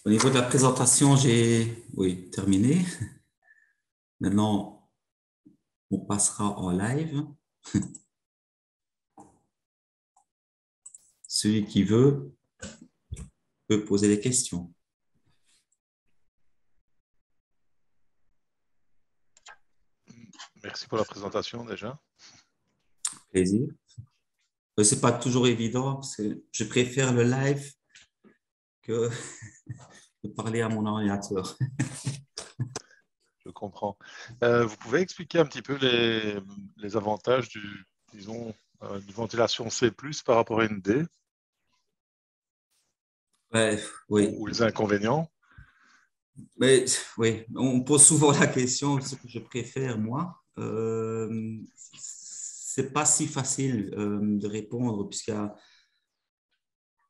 Au niveau de la présentation, j'ai, oui, terminé. Maintenant, on passera en live. Celui qui veut peut poser des questions. Merci pour la présentation déjà. Plaisir. C'est pas toujours évident parce que je préfère le live que de parler à mon ordinateur. Je comprends. Vous pouvez expliquer un petit peu les avantages disons, du ventilation C++ par rapport à une D Ouais, oui, ou les inconvénients? mais oui, on pose souvent la question, ce que je préfère moi. C'est pas si facile de répondre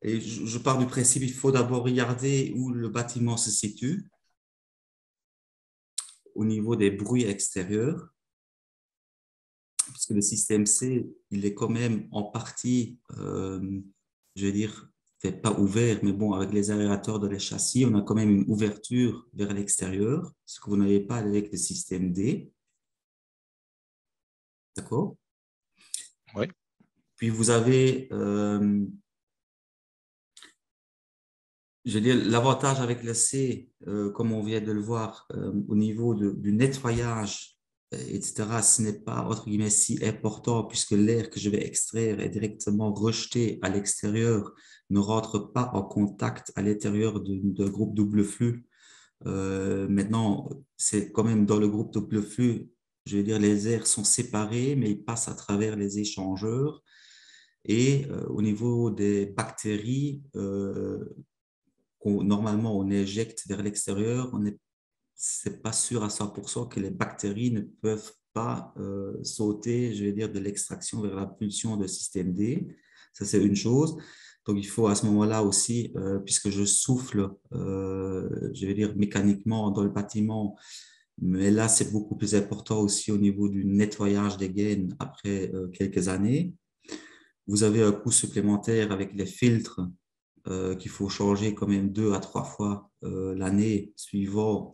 et je pars du principe il faut d'abord regarder où le bâtiment se situe au niveau des bruits extérieurs, parce que le système C, il est quand même en partie, je vais dire, peut-être pas ouvert, mais bon, avec les aérateurs de les châssis, on a quand même une ouverture vers l'extérieur, ce que vous n'avez pas avec le système D. D'accord? Oui. Puis vous avez, je veux dire, l'avantage avec le C, comme on vient de le voir, au niveau du nettoyage, etc., ce n'est pas, entre guillemets, si important puisque l'air que je vais extraire est directement rejeté à l'extérieur, ne rentre pas en contact à l'intérieur d'un groupe double flux. Maintenant, c'est quand même dans le groupe double flux, je veux dire, les airs sont séparés, mais ils passent à travers les échangeurs. Et au niveau des bactéries, normalement on éjecte vers l'extérieur, on n'est c'est pas sûr à 100% que les bactéries ne peuvent pas sauter, je vais dire, de l'extraction vers la pulsion de système D. Ça, c'est une chose. Donc, il faut à ce moment-là aussi, puisque je souffle, je vais dire, mécaniquement dans le bâtiment, mais là, c'est beaucoup plus important aussi au niveau du nettoyage des gaines après quelques années. Vous avez un coût supplémentaire avec les filtres qu'il faut changer quand même 2 à 3 fois l'année, suivant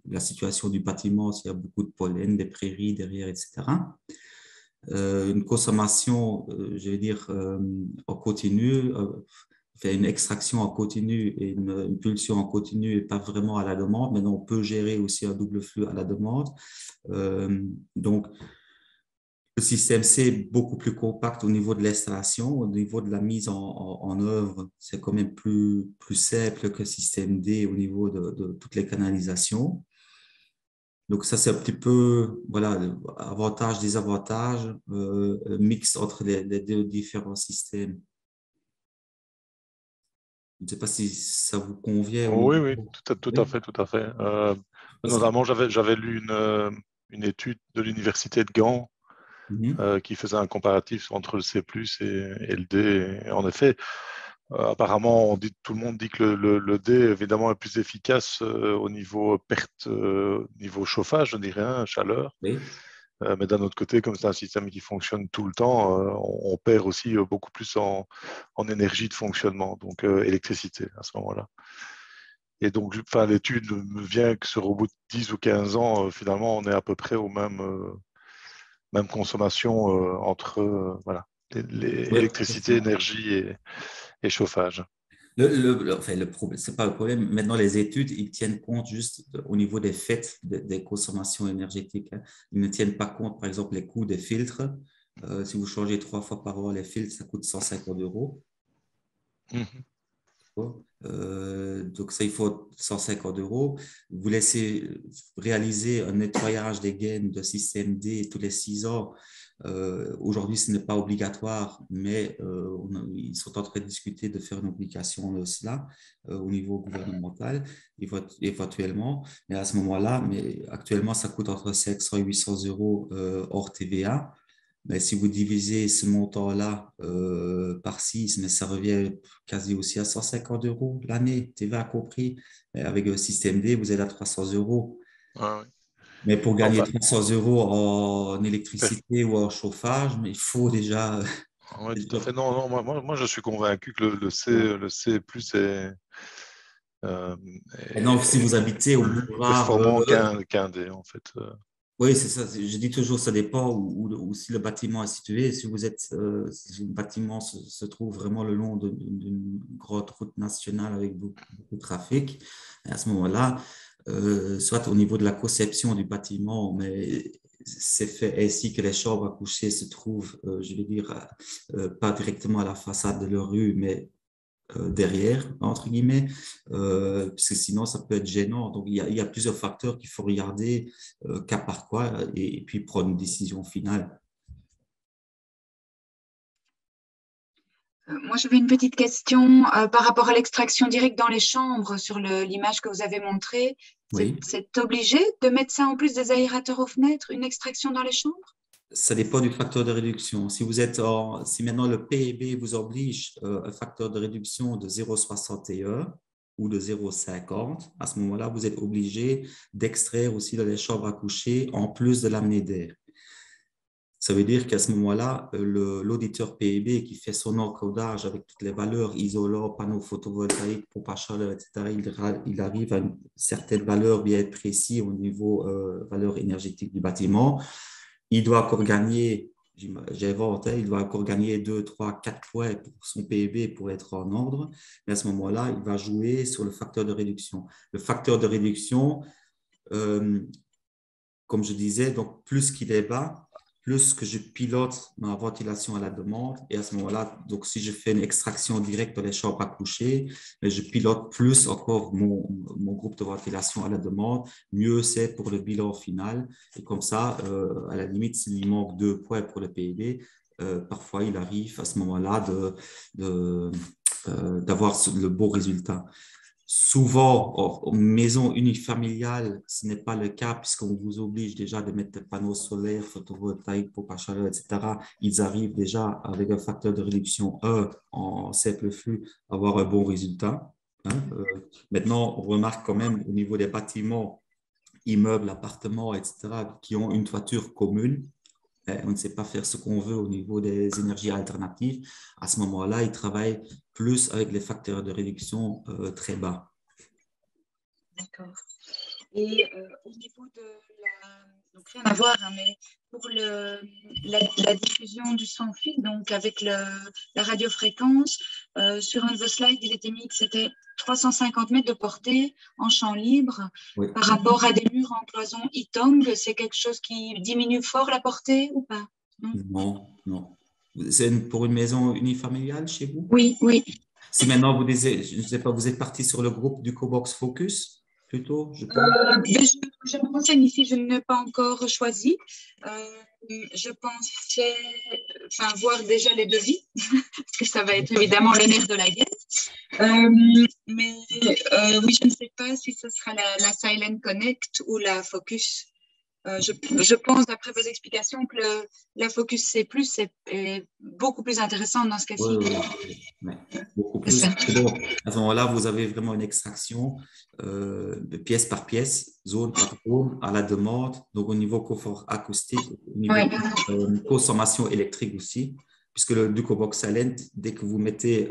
la situation du bâtiment, s'il y a beaucoup de pollen, des prairies derrière, etc. Une consommation, je vais dire, en continu, faire une extraction en continu et une pulsion en continu et pas vraiment à la demande. Maintenant, on peut gérer aussi un double flux à la demande. Donc, le système C est beaucoup plus compact au niveau de l'installation, au niveau de la mise en œuvre, c'est quand même plus simple que le système D au niveau de toutes les canalisations. Donc ça, c'est un petit peu, voilà, avantages, désavantages, mix entre les deux différents systèmes. Je ne sais pas si ça vous convient au Oui, oui, niveau. tout à Oui, fait, tout à fait. parce que- Notamment, j'avais lu une étude de l'université de Gand Mhm. qui faisait un comparatif entre le C++ et le D. Et en effet, apparemment, tout le monde dit que le D, évidemment, est plus efficace au niveau perte, niveau chauffage, je dirais, hein, chaleur. Oui. Mais d'un autre côté, comme c'est un système qui fonctionne tout le temps, on perd aussi beaucoup plus en énergie de fonctionnement, donc électricité à ce moment-là. Et donc, enfin, l'étude me vient que sur au bout de 10 ou 15 ans, finalement, on est à peu près au même consommation entre voilà, Ouais, c'est électricité, ça. énergie et chauffage. Enfin, le problème, c'est pas le problème. Maintenant, les études, ils tiennent compte juste au niveau des faits des consommations énergétiques, hein. Ils ne tiennent pas compte, par exemple, les coûts des filtres. Si vous changez 3 fois par an les filtres, ça coûte 150 euros. Mhm. Donc ça, il faut 150 euros. Vous laissez réaliser un nettoyage des gaines de système D tous les 6 ans. Aujourd'hui, ce n'est pas obligatoire, mais ils sont en train de discuter de faire une obligation de cela au niveau gouvernemental, éventuellement. Mais à ce moment-là, mais actuellement, ça coûte entre 500 et 800 euros hors TVA. Mais si vous divisez ce montant-là par 6, mais ça revient quasi aussi à 150 euros l'année, TVA compris. Et avec le système D, vous êtes à 300 euros. Ah oui. Mais pour gagner Enfin, 300 euros en électricité ou en chauffage, mais il faut déjà. Oui, tout à fait. Non, moi, je suis convaincu que le C++ euh, Maintenant, si vous est habitez au plus boulevard, performant qu'un D, en fait. oui, c'est ça. Je dis toujours, ça dépend où si le bâtiment est situé. Si vous êtes, si le bâtiment se trouve vraiment le long d'une grande route nationale avec beaucoup de trafic, à ce moment-là, soit au niveau de la conception du bâtiment, mais c'est fait ainsi que les chambres à coucher se trouvent, je vais dire, pas directement à la façade de la rue, mais derrière, entre guillemets, parce que sinon ça peut être gênant. Donc il y a plusieurs facteurs qu'il faut regarder cas par cas et puis prendre une décision finale. Moi, j'avais une petite question par rapport à l'extraction directe dans les chambres sur l'image que vous avez montrée. Oui, C'est obligé de mettre ça en plus des aérateurs aux fenêtres, une extraction dans les chambres? ça dépend du facteur de réduction. Si vous êtes si maintenant le PEB vous oblige un facteur de réduction de 0,61 ou de 0,50, à ce moment-là, vous êtes obligé d'extraire aussi dans les chambres à coucher en plus de l'amener d'air. Ça veut dire qu'à ce moment-là, l'auditeur PEB qui fait son encodage avec toutes les valeurs isolants, panneaux photovoltaïques, pompe à chaleur, etc., il arrive à une certaine valeur bien précise au niveau valeur énergétique du bâtiment. Il doit encore gagner, j'invente, il doit encore gagner 2, 3, 4 points pour son PEB pour être en ordre. Mais à ce moment-là, il va jouer sur le facteur de réduction. Le facteur de réduction, comme je disais, donc plus qu'il est bas, plus que je pilote ma ventilation à la demande. Et à ce moment-là, donc si je fais une extraction directe dans les chambres à coucher, je pilote plus encore mon groupe de ventilation à la demande. Mieux c'est pour le bilan final. Et comme ça, à la limite, s'il lui manque 2 points pour le PIB, parfois il arrive à ce moment-là d'avoir le beau résultat. Souvent, en maison unifamiliale, ce n'est pas le cas puisqu'on vous oblige déjà de mettre des panneaux solaires, photovoltaïques, pompes à chaleur, etc. Ils arrivent déjà avec un facteur de réduction E en cercle flux à avoir un bon résultat. Hein. Maintenant, on remarque quand même au niveau des bâtiments, immeubles, appartements, etc., qui ont une toiture commune. On ne sait pas faire ce qu'on veut au niveau des énergies alternatives. À ce moment-là, ils travaillent plus avec les facteurs de réduction très bas. D'accord. Et au niveau de donc rien à voir, hein, mais pour la diffusion du sans fil, donc avec la radiofréquence, sur un de vos slides, il était mis que c'était 350 mètres de portée en champ libre. Oui. Par rapport à des murs en cloison Ytong, c'est quelque chose qui diminue fort la portée ou pas? Non, non. C'est pour une maison unifamiliale chez vous? Oui, oui. Si maintenant vous disiez, je ne sais pas, vous êtes parti sur le groupe du Cobox Focus, plutôt, je pense. Je me renseigne ici, je ne l'ai pas encore choisi. Je pensais voir déjà les devis, parce que ça va être évidemment le nerf de la guerre. Mais oui, je ne sais pas si ce sera la Silent Connect ou la Focus. Je pense, d'après vos explications, que la Focus C+, est beaucoup plus intéressante dans ce cas-ci. Oui. Beaucoup plus. Bon, à ce moment-là, vous avez vraiment une extraction de pièce par pièce, zone par zone, à la demande, donc au niveau confort acoustique, au niveau consommation électrique aussi, puisque le Ducobox Silent, dès que vous mettez,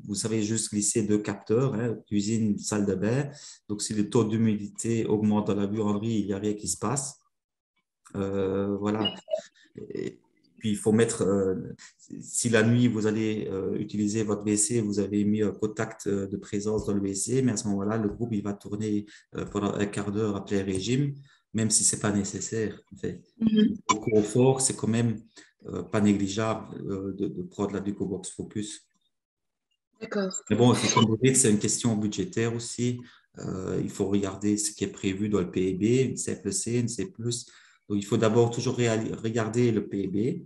vous savez juste glisser 2 capteurs, hein, cuisine, salle de bain, donc si le taux d'humidité augmente dans la buanderie, il n'y a rien qui se passe. Voilà. Et puis, il faut mettre, si la nuit, vous allez utiliser votre WC, vous avez mis un contact de présence dans le WC, mais à ce moment-là, le groupe, il va tourner pendant un quart d'heure à plein régime, même si ce n'est pas nécessaire. En fait. Au confort, c'est quand même pas négligeable de prendre la Ducobox Focus. D'accord. Mais bon, comme vous dites, c'est une question budgétaire aussi. Il faut regarder ce qui est prévu dans le PEB, une C+C, une C+. Donc, il faut d'abord toujours regarder le PEB,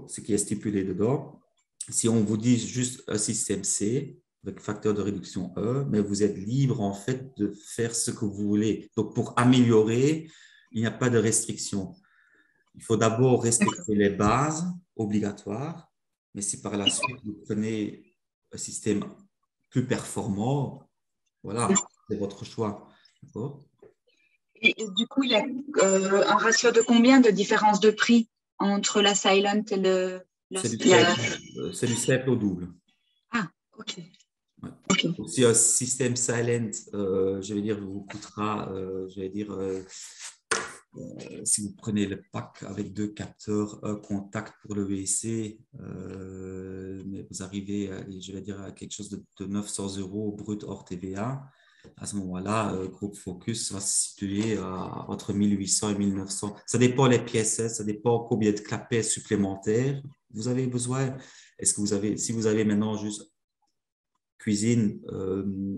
ce qui est stipulé dedans. Si on vous dit juste un système C, avec facteur de réduction E, mais vous êtes libre en fait de faire ce que vous voulez. Donc, pour améliorer, il n'y a pas de restriction. Il faut d'abord respecter les bases obligatoires, mais si par la suite vous prenez un système plus performant, voilà, c'est votre choix. D'accord ? Et du coup, il y a un ratio de combien de différence de prix entre la Silent et C'est du simple au double. Ah, ok. Ouais. Ok. Si un système silent, je vais dire, vous coûtera, je vais dire, si vous prenez le pack avec 2 capteurs, un contact pour le WC, mais vous arrivez, je vais dire, à quelque chose de 900 € brut hors TVA. À ce moment-là, Groupe Focus va se situer entre 1800 et 1900. Ça dépend des pièces, hein, ça dépend combien de clapets supplémentaires vous avez besoin. Est-ce que vous avez, si vous avez maintenant juste cuisine,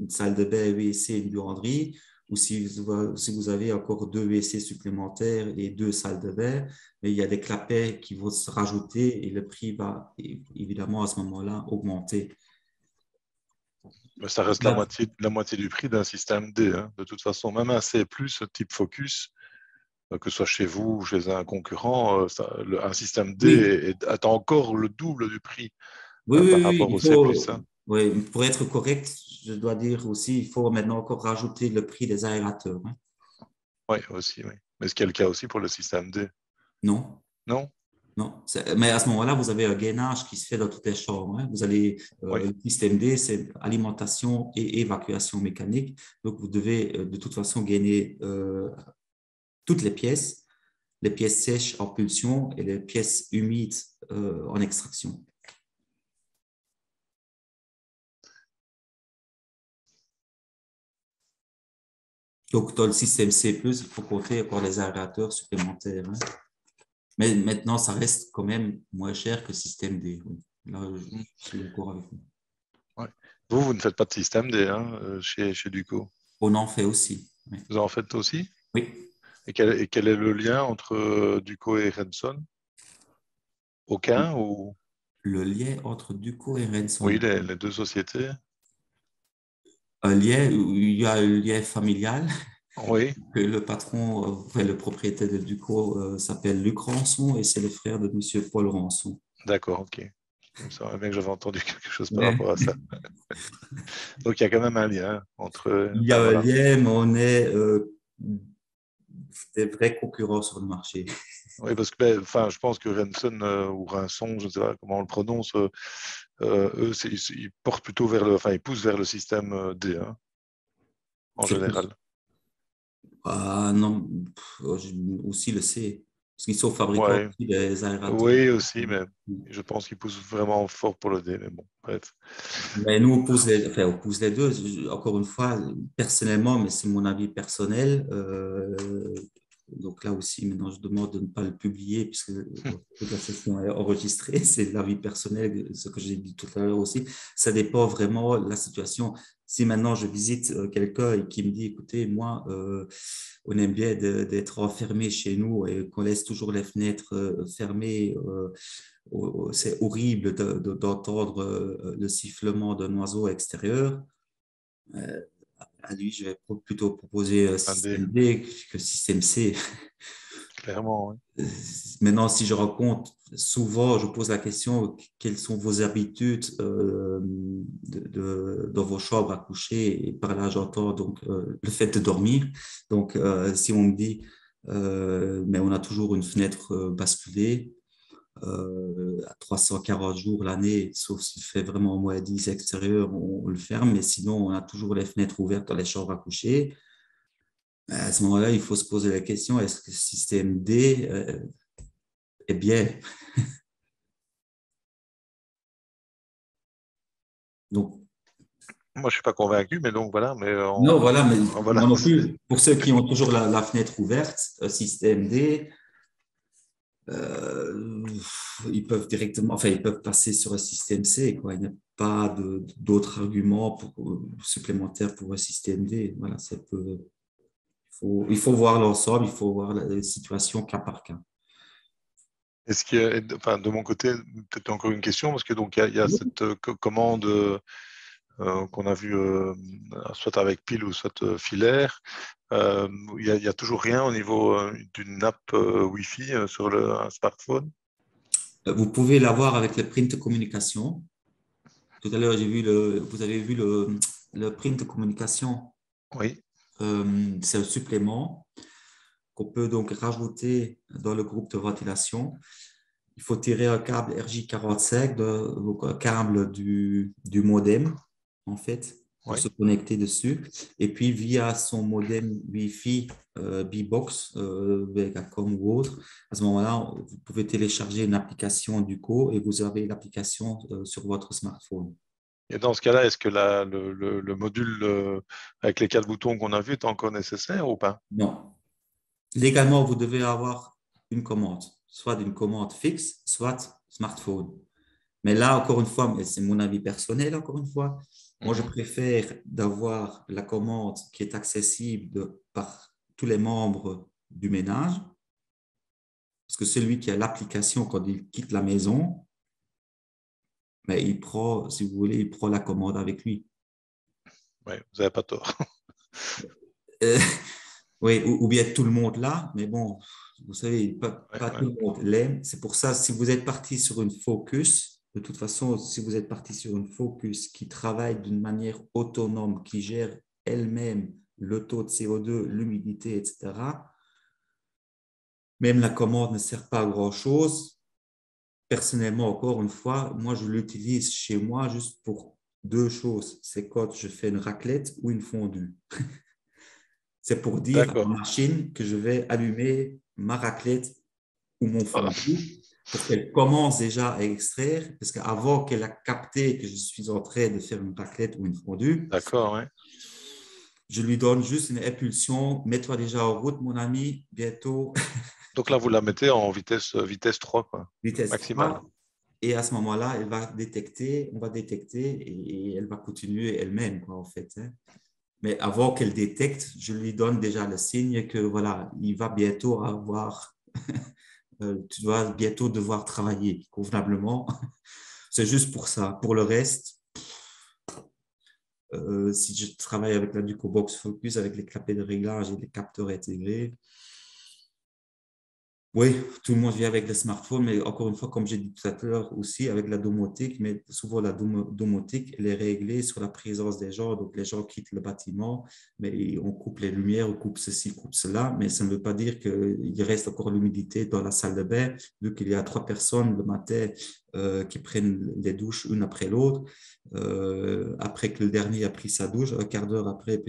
salle de bain, WC, une buanderie, ou si vous avez encore 2 WC supplémentaires et 2 salles de bain, mais il y a des clapets qui vont se rajouter et le prix va évidemment à ce moment-là augmenter. Mais ça reste la moitié du prix d'un système D. Hein. De toute façon, même un C+, type Focus, que ce soit chez vous ou chez un concurrent, un système D est encore le double du prix par rapport Il au C+. Hein. Oui, pour être correct, je dois dire aussi, il faut maintenant encore rajouter le prix des aérateurs. Hein. Oui, aussi, oui. Mais est-ce qu'il y a le cas aussi pour le système D? Non. Non? Non, mais à ce moment-là, vous avez un gainage qui se fait dans toutes les chambres. Hein. Vous allez, le système D, c'est alimentation et évacuation mécanique. Donc, vous devez de toute façon gainer toutes les pièces sèches en pulsion et les pièces humides en extraction. Donc, dans le système C+, il faut compter encore les aérateurs supplémentaires. Hein. Mais maintenant, ça reste quand même moins cher que le système D. Oui. Là, je suis d'accord avec vous. Ouais. Vous ne faites pas de système D hein, chez Duco. On en fait aussi. Oui. Vous en faites aussi? Oui. Et quel est le lien entre Duco et Renson? Aucun ou... Le lien entre Duco et Renson. Oui, les deux sociétés. Un lien, il y a un lien familial. Oui. Le patron, le propriétaire de Duco s'appelle Luc Rançon et c'est le frère de M. Paul Rançon. D'accord, ok. Il me semblait bien que j'avais entendu quelque chose par rapport à ça. Donc, il y a quand même un lien entre... Il y a un lien, mais on est des vrais concurrents sur le marché. Oui, parce que je pense que Renson ou Rinson, je ne sais pas comment on le prononce, eux, ils portent plutôt vers ils poussent vers le système D, hein, en général. Ah non, aussi le C, parce qu'ils sont fabricants aussi des aérateurs. Oui, aussi, mais je pense qu'ils poussent vraiment fort pour le D, mais bon, bref. Mais nous, on pousse les deux. Encore une fois, personnellement, mais c'est mon avis personnel. Donc là aussi, maintenant, je demande de ne pas le publier puisque toute la session est enregistrée. C'est l'avis personnel, ce que j'ai dit tout à l'heure aussi. Ça dépend vraiment de la situation. Si maintenant je visite quelqu'un et qui me dit, écoutez, moi, on aime bien d'être enfermé chez nous et qu'on laisse toujours les fenêtres fermées, c'est horrible d'entendre le sifflement d'un oiseau extérieur. À lui, je vais plutôt proposer système D que système C. Clairement, oui. Maintenant, si je rencontre, souvent, je pose la question, quelles sont vos habitudes dans vos chambres à coucher? Et par là, j'entends donc le fait de dormir. Donc, si on me dit, mais on a toujours une fenêtre basculée, à 340 jours l'année, sauf s'il fait vraiment moins 10 extérieur, on le ferme, mais sinon, on a toujours les fenêtres ouvertes dans les chambres à coucher. À ce moment-là, il faut se poser la question, est-ce que le système D est bien? Donc, moi, je ne suis pas convaincu, mais donc voilà. Mais non, voilà, mais voilà. moi non plus. Pour ceux qui ont toujours la fenêtre ouverte, système D, ils peuvent directement, enfin, ils peuvent passer sur un système C, quoi. Il n'y a pas d'autres arguments supplémentaires pour un système D. Voilà, il faut voir l'ensemble, il faut voir la situation cas par cas. Est-ce qu'il y a, de mon côté, peut-être encore une question, parce que donc il y a cette commande qu'on a vue soit avec pile ou soit filaire. Il y a toujours rien au niveau d'une app Wi-Fi sur un smartphone. Vous pouvez l'avoir avec le print communication. Tout à l'heure, vous avez vu le print communication. Oui. C'est un supplément qu'on peut donc rajouter dans le groupe de ventilation. il faut tirer un câble RJ45, un câble du modem, en fait, pour se connecter dessus. Et puis, via son modem Wi-Fi B-Box, Vegacom ou autre, à ce moment-là, vous pouvez télécharger une application Duco et vous avez l'application sur votre smartphone. Et dans ce cas-là, est-ce que le module avec les 4 boutons qu'on a vu est encore nécessaire ou pas? Non. Légalement, vous devez avoir une commande, soit une commande fixe, soit smartphone. Mais là, encore une fois, mais c'est mon avis personnel, encore une fois, moi, je préfère d'avoir la commande qui est accessible par tous les membres du ménage, parce que celui qui a l'application, quand il quitte la maison, mais il prend, si vous voulez, il prend la commande avec lui. Oui, vous n'avez pas tort. Oui, ou bien tout le monde là, mais bon, vous savez, pas tout le monde l'aime. C'est pour ça, si vous êtes parti sur une focus, de toute façon, si vous êtes parti sur une focus qui travaille d'une manière autonome, qui gère elle-même le taux de CO2, l'humidité, etc., même la commande ne sert pas à grand-chose. Personnellement, encore une fois, moi, je l'utilise chez moi juste pour deux choses. C'est quand je fais une raclette ou une fondue. C'est pour dire à la machine que je vais allumer ma raclette ou mon fondu pour qu'elle commence déjà à extraire, parce qu'avant qu'elle a capté que je suis en train de faire une raclette ou une fondue, je lui donne juste une impulsion. Mets-toi déjà en route, mon ami, bientôt. Donc là, vous la mettez en vitesse 3, quoi. Vitesse maximale. 3. Et à ce moment-là, elle va détecter, on va détecter et elle va continuer elle-même, quoi, en fait. Hein. Mais avant qu'elle détecte, je lui donne déjà le signe que voilà, il va bientôt avoir, tu vas bientôt devoir travailler convenablement. C'est juste pour ça. Pour le reste, si je travaille avec la Duco Box Focus, avec les clapets de réglage et les capteurs intégrés, oui, tout le monde vient avec le smartphone, mais encore une fois, comme j'ai dit tout à l'heure aussi, avec la domotique, mais souvent la domotique, elle est réglée sur la présence des gens. Donc, les gens quittent le bâtiment, mais on coupe les lumières, on coupe ceci, coupe cela, mais ça ne veut pas dire qu'il reste encore l'humidité dans la salle de bain, vu qu'il y a 3 personnes le matin qui prennent les douches une après l'autre. Après que le dernier a pris sa douche, un quart d'heure après,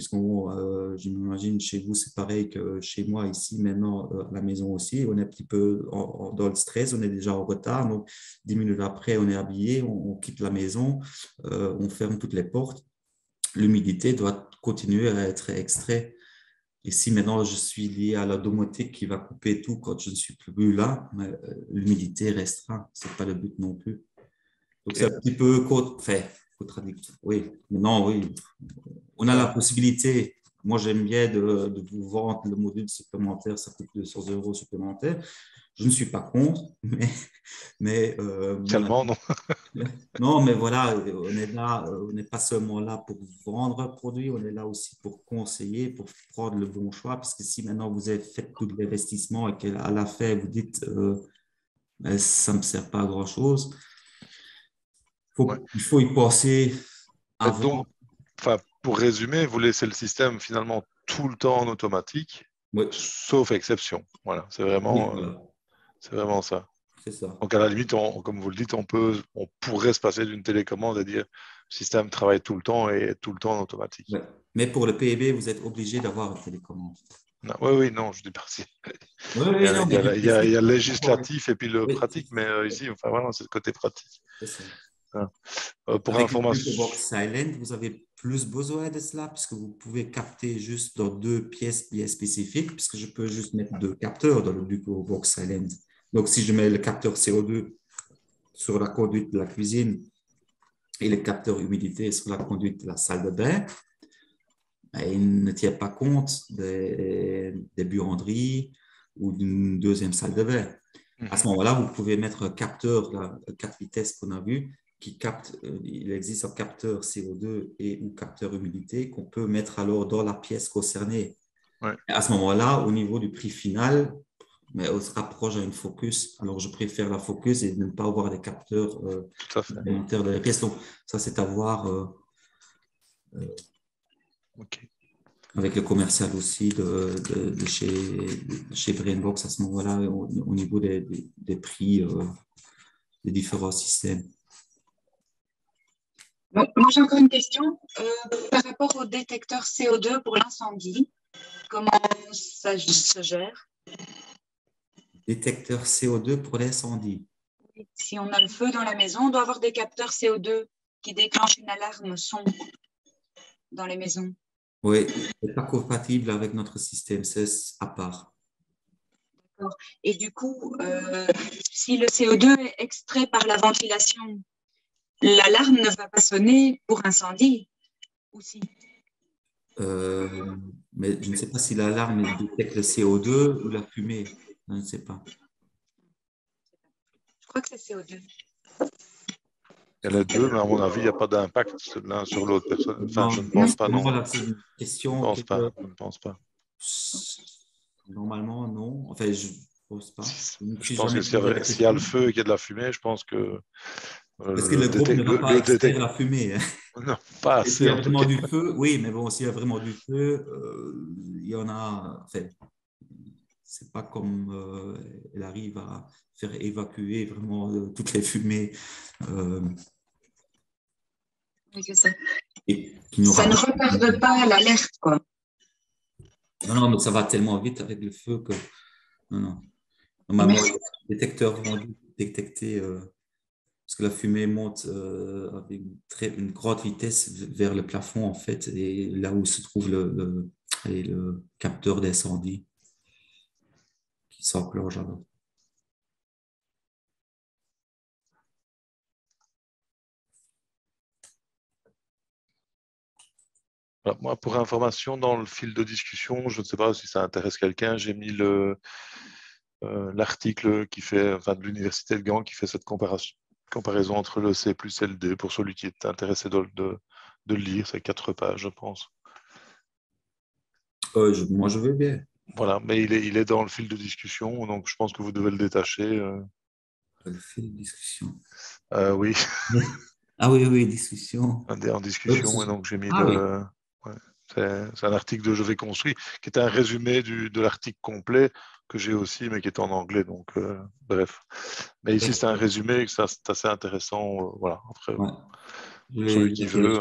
j'imagine chez vous, c'est pareil que chez moi ici, maintenant à la maison aussi, on est un petit peu dans le stress, on est déjà en retard, donc 10 minutes après, on est habillé, on quitte la maison, on ferme toutes les portes, l'humidité doit continuer à être extraite. Et si maintenant je suis lié à la domotique qui va couper tout quand je ne suis plus là, l'humidité restera, ce n'est pas le but non plus. Donc c'est un petit peu contradictoire. Oui, maintenant, oui, on a la possibilité. Moi, j'aime bien de vous vendre le module supplémentaire, ça coûte 200 € supplémentaires. Je ne suis pas contre, mais tellement non. non, mais voilà, on est là, on n'est pas seulement là pour vendre un produit, on est là aussi pour conseiller, pour prendre le bon choix, parce que si maintenant vous avez fait tout l'investissement et qu'à la fin vous dites ça ne me sert pas à grand chose, il faut y penser avant. Donc, pour résumer, vous laissez le système finalement tout le temps en automatique, sauf exception. Voilà, c'est vraiment, c'est vraiment ça. C'est ça. Donc, à la limite, comme vous le dites, on pourrait se passer d'une télécommande et dire le système travaille tout le temps et est tout le temps en automatique. Ouais. Mais pour le PEB, vous êtes obligé d'avoir une télécommande. Oui, non, je dis pas si. Il y a le législatif et puis le pratique, mais ici, voilà, c'est le côté pratique. C'est ça. Pour avec information. le Box Silent, vous avez plus besoin de cela puisque vous pouvez capter juste dans 2 pièces bien spécifiques, puisque je peux juste mettre 2 capteurs dans le Box Silent. Donc, si je mets le capteur CO2 sur la conduite de la cuisine et le capteur humidité sur la conduite de la salle de bain, il ne tient pas compte des buanderies ou d'une deuxième salle de bain. À ce moment-là, vous pouvez mettre un capteur, 4 vitesses qu'on a vu, qui capte, il existe un capteur CO2 et ou capteur humidité qu'on peut mettre alors dans la pièce concernée. Ouais. À ce moment-là, au niveau du prix final, on se rapproche à une focus. Alors, je préfère la focus et ne pas avoir des capteurs supplémentaires de la pièce. Donc, ça, c'est à voir avec le commercial aussi de chez Brainbox à ce moment-là, au niveau des prix différents systèmes. Bon, moi, j'ai encore une question. Par rapport au détecteur CO2 pour l'incendie, comment ça se gère? Détecteur CO2 pour l'incendie. Si on a le feu dans la maison, on doit avoir des capteurs CO2 qui déclenchent une alarme son dans les maisons. Oui, c'est pas compatible avec notre système, c'est à part. D'accord. Et du coup, si le CO2 est extrait par la ventilation, l'alarme ne va pas sonner pour incendie aussi. Mais je ne sais pas si l'alarme détecte le CO2 ou la fumée. Je ne sais pas. Je crois que c'est CO2. Il y a les deux, mais à mon avis, il n'y a pas d'impact l'un sur l'autre. Personne. Enfin, je ne pense pas, non. Voilà, c'est une Je ne question. pense pas. Je ne pense pas. Normalement, non. Enfin, je ne pense pas. Je pense que s'il y a le feu et qu'il y a de la fumée, je pense que parce que le groupe ne va pas extraire la fumée. Non, pas assez. S'il y a vraiment du feu, oui, mais bon, s'il y a vraiment du feu, il y en a. Enfin, c'est pas comme elle arrive à faire évacuer vraiment toutes les fumées. Oui, c'est ça. Et ça ne retarde pas l'alerte, quoi. Non, mais ça va tellement vite avec le feu que. Non. Normalement, les détecteurs vont détecter. Parce que la fumée monte avec une grande vitesse vers le plafond, en fait, et là où se trouve le capteur d'incendie qui s'enclenche alors. Alors, moi, pour information, dans le fil de discussion, je ne sais pas si ça intéresse quelqu'un, j'ai mis l'article de l'Université de Gand qui fait cette comparaison entre le C plus et le D pour celui qui est intéressé de le lire. C'est 4 pages, je pense. Moi, je veux bien. Voilà, mais il est dans le fil de discussion, donc je pense que vous devez le détacher. Le fil de discussion. Oui. Ah oui, discussion. En discussion, et donc j'ai mis oui. Ouais. C'est un article de Je vais construire, qui est un résumé de l'article complet que j'ai aussi, mais qui est en anglais. Donc, bref. Mais ici, c'est un résumé, c'est assez intéressant. Voilà. Après, celui qui veut.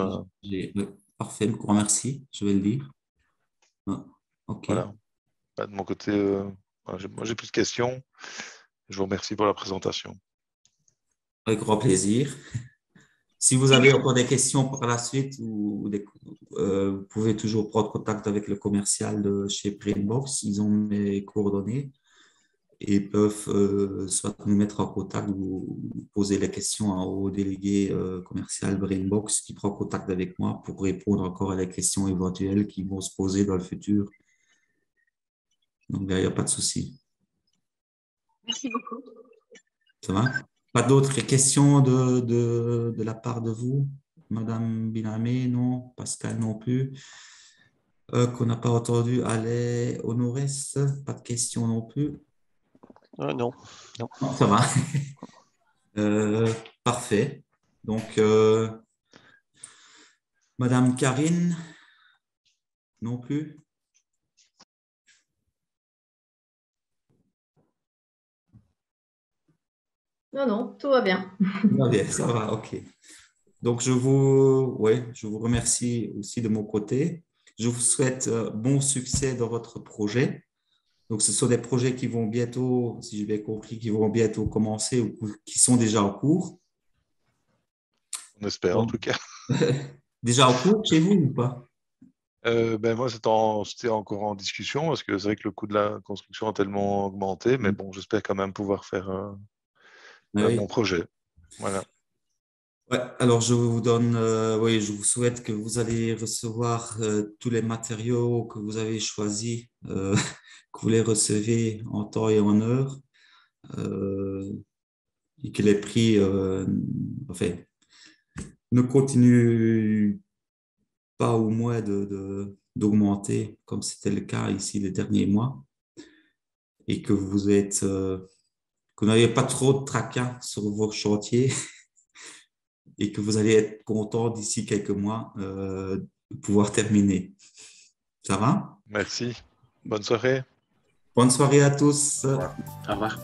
Parfait, un grand merci. Je vais le lire. OK. Voilà. De mon côté, moi, j'ai plus de questions. Je vous remercie pour la présentation. Avec grand plaisir. Si vous avez encore des questions par la suite, vous pouvez toujours prendre contact avec le commercial de chez Brainbox. Ils ont mes coordonnées et peuvent soit nous mettre en contact ou poser les questions au délégué commercial Brainbox qui prend contact avec moi pour répondre encore à les questions éventuelles qui vont se poser dans le futur. Donc, il n'y a pas de souci. Merci beaucoup. Ça va? Pas d'autres questions de la part de vous, Madame Binamé? Non. Pascal non plus. Qu'on n'a pas entendu. Allez, Honorès, pas de questions non plus. Non. Ça va. Parfait. Donc, Madame Karine, non plus. Non, tout va bien. Tout va bien, ça va, ok. Donc, je vous remercie aussi de mon côté. Je vous souhaite bon succès dans votre projet. Donc, ce sont des projets qui vont bientôt, si j'ai bien compris, qui vont bientôt commencer ou qui sont déjà en cours. On espère, en tout cas. Déjà en cours chez vous ou pas? Moi, c'était encore en discussion parce que c'est vrai que le coût de la construction a tellement augmenté, mais bon, j'espère quand même pouvoir faire mon projet. Voilà. Ouais, alors je vous souhaite que vous allez recevoir tous les matériaux que vous avez choisis, que vous les recevez en temps et en heure, et que les prix, ne continuent pas au moins d'augmenter comme c'était le cas ici les derniers mois, et que que vous n'avez pas trop de tracas sur vos chantiers. Et que vous allez être content d'ici quelques mois de pouvoir terminer. Ça va? Merci. Bonne soirée. Bonne soirée à tous. Au revoir.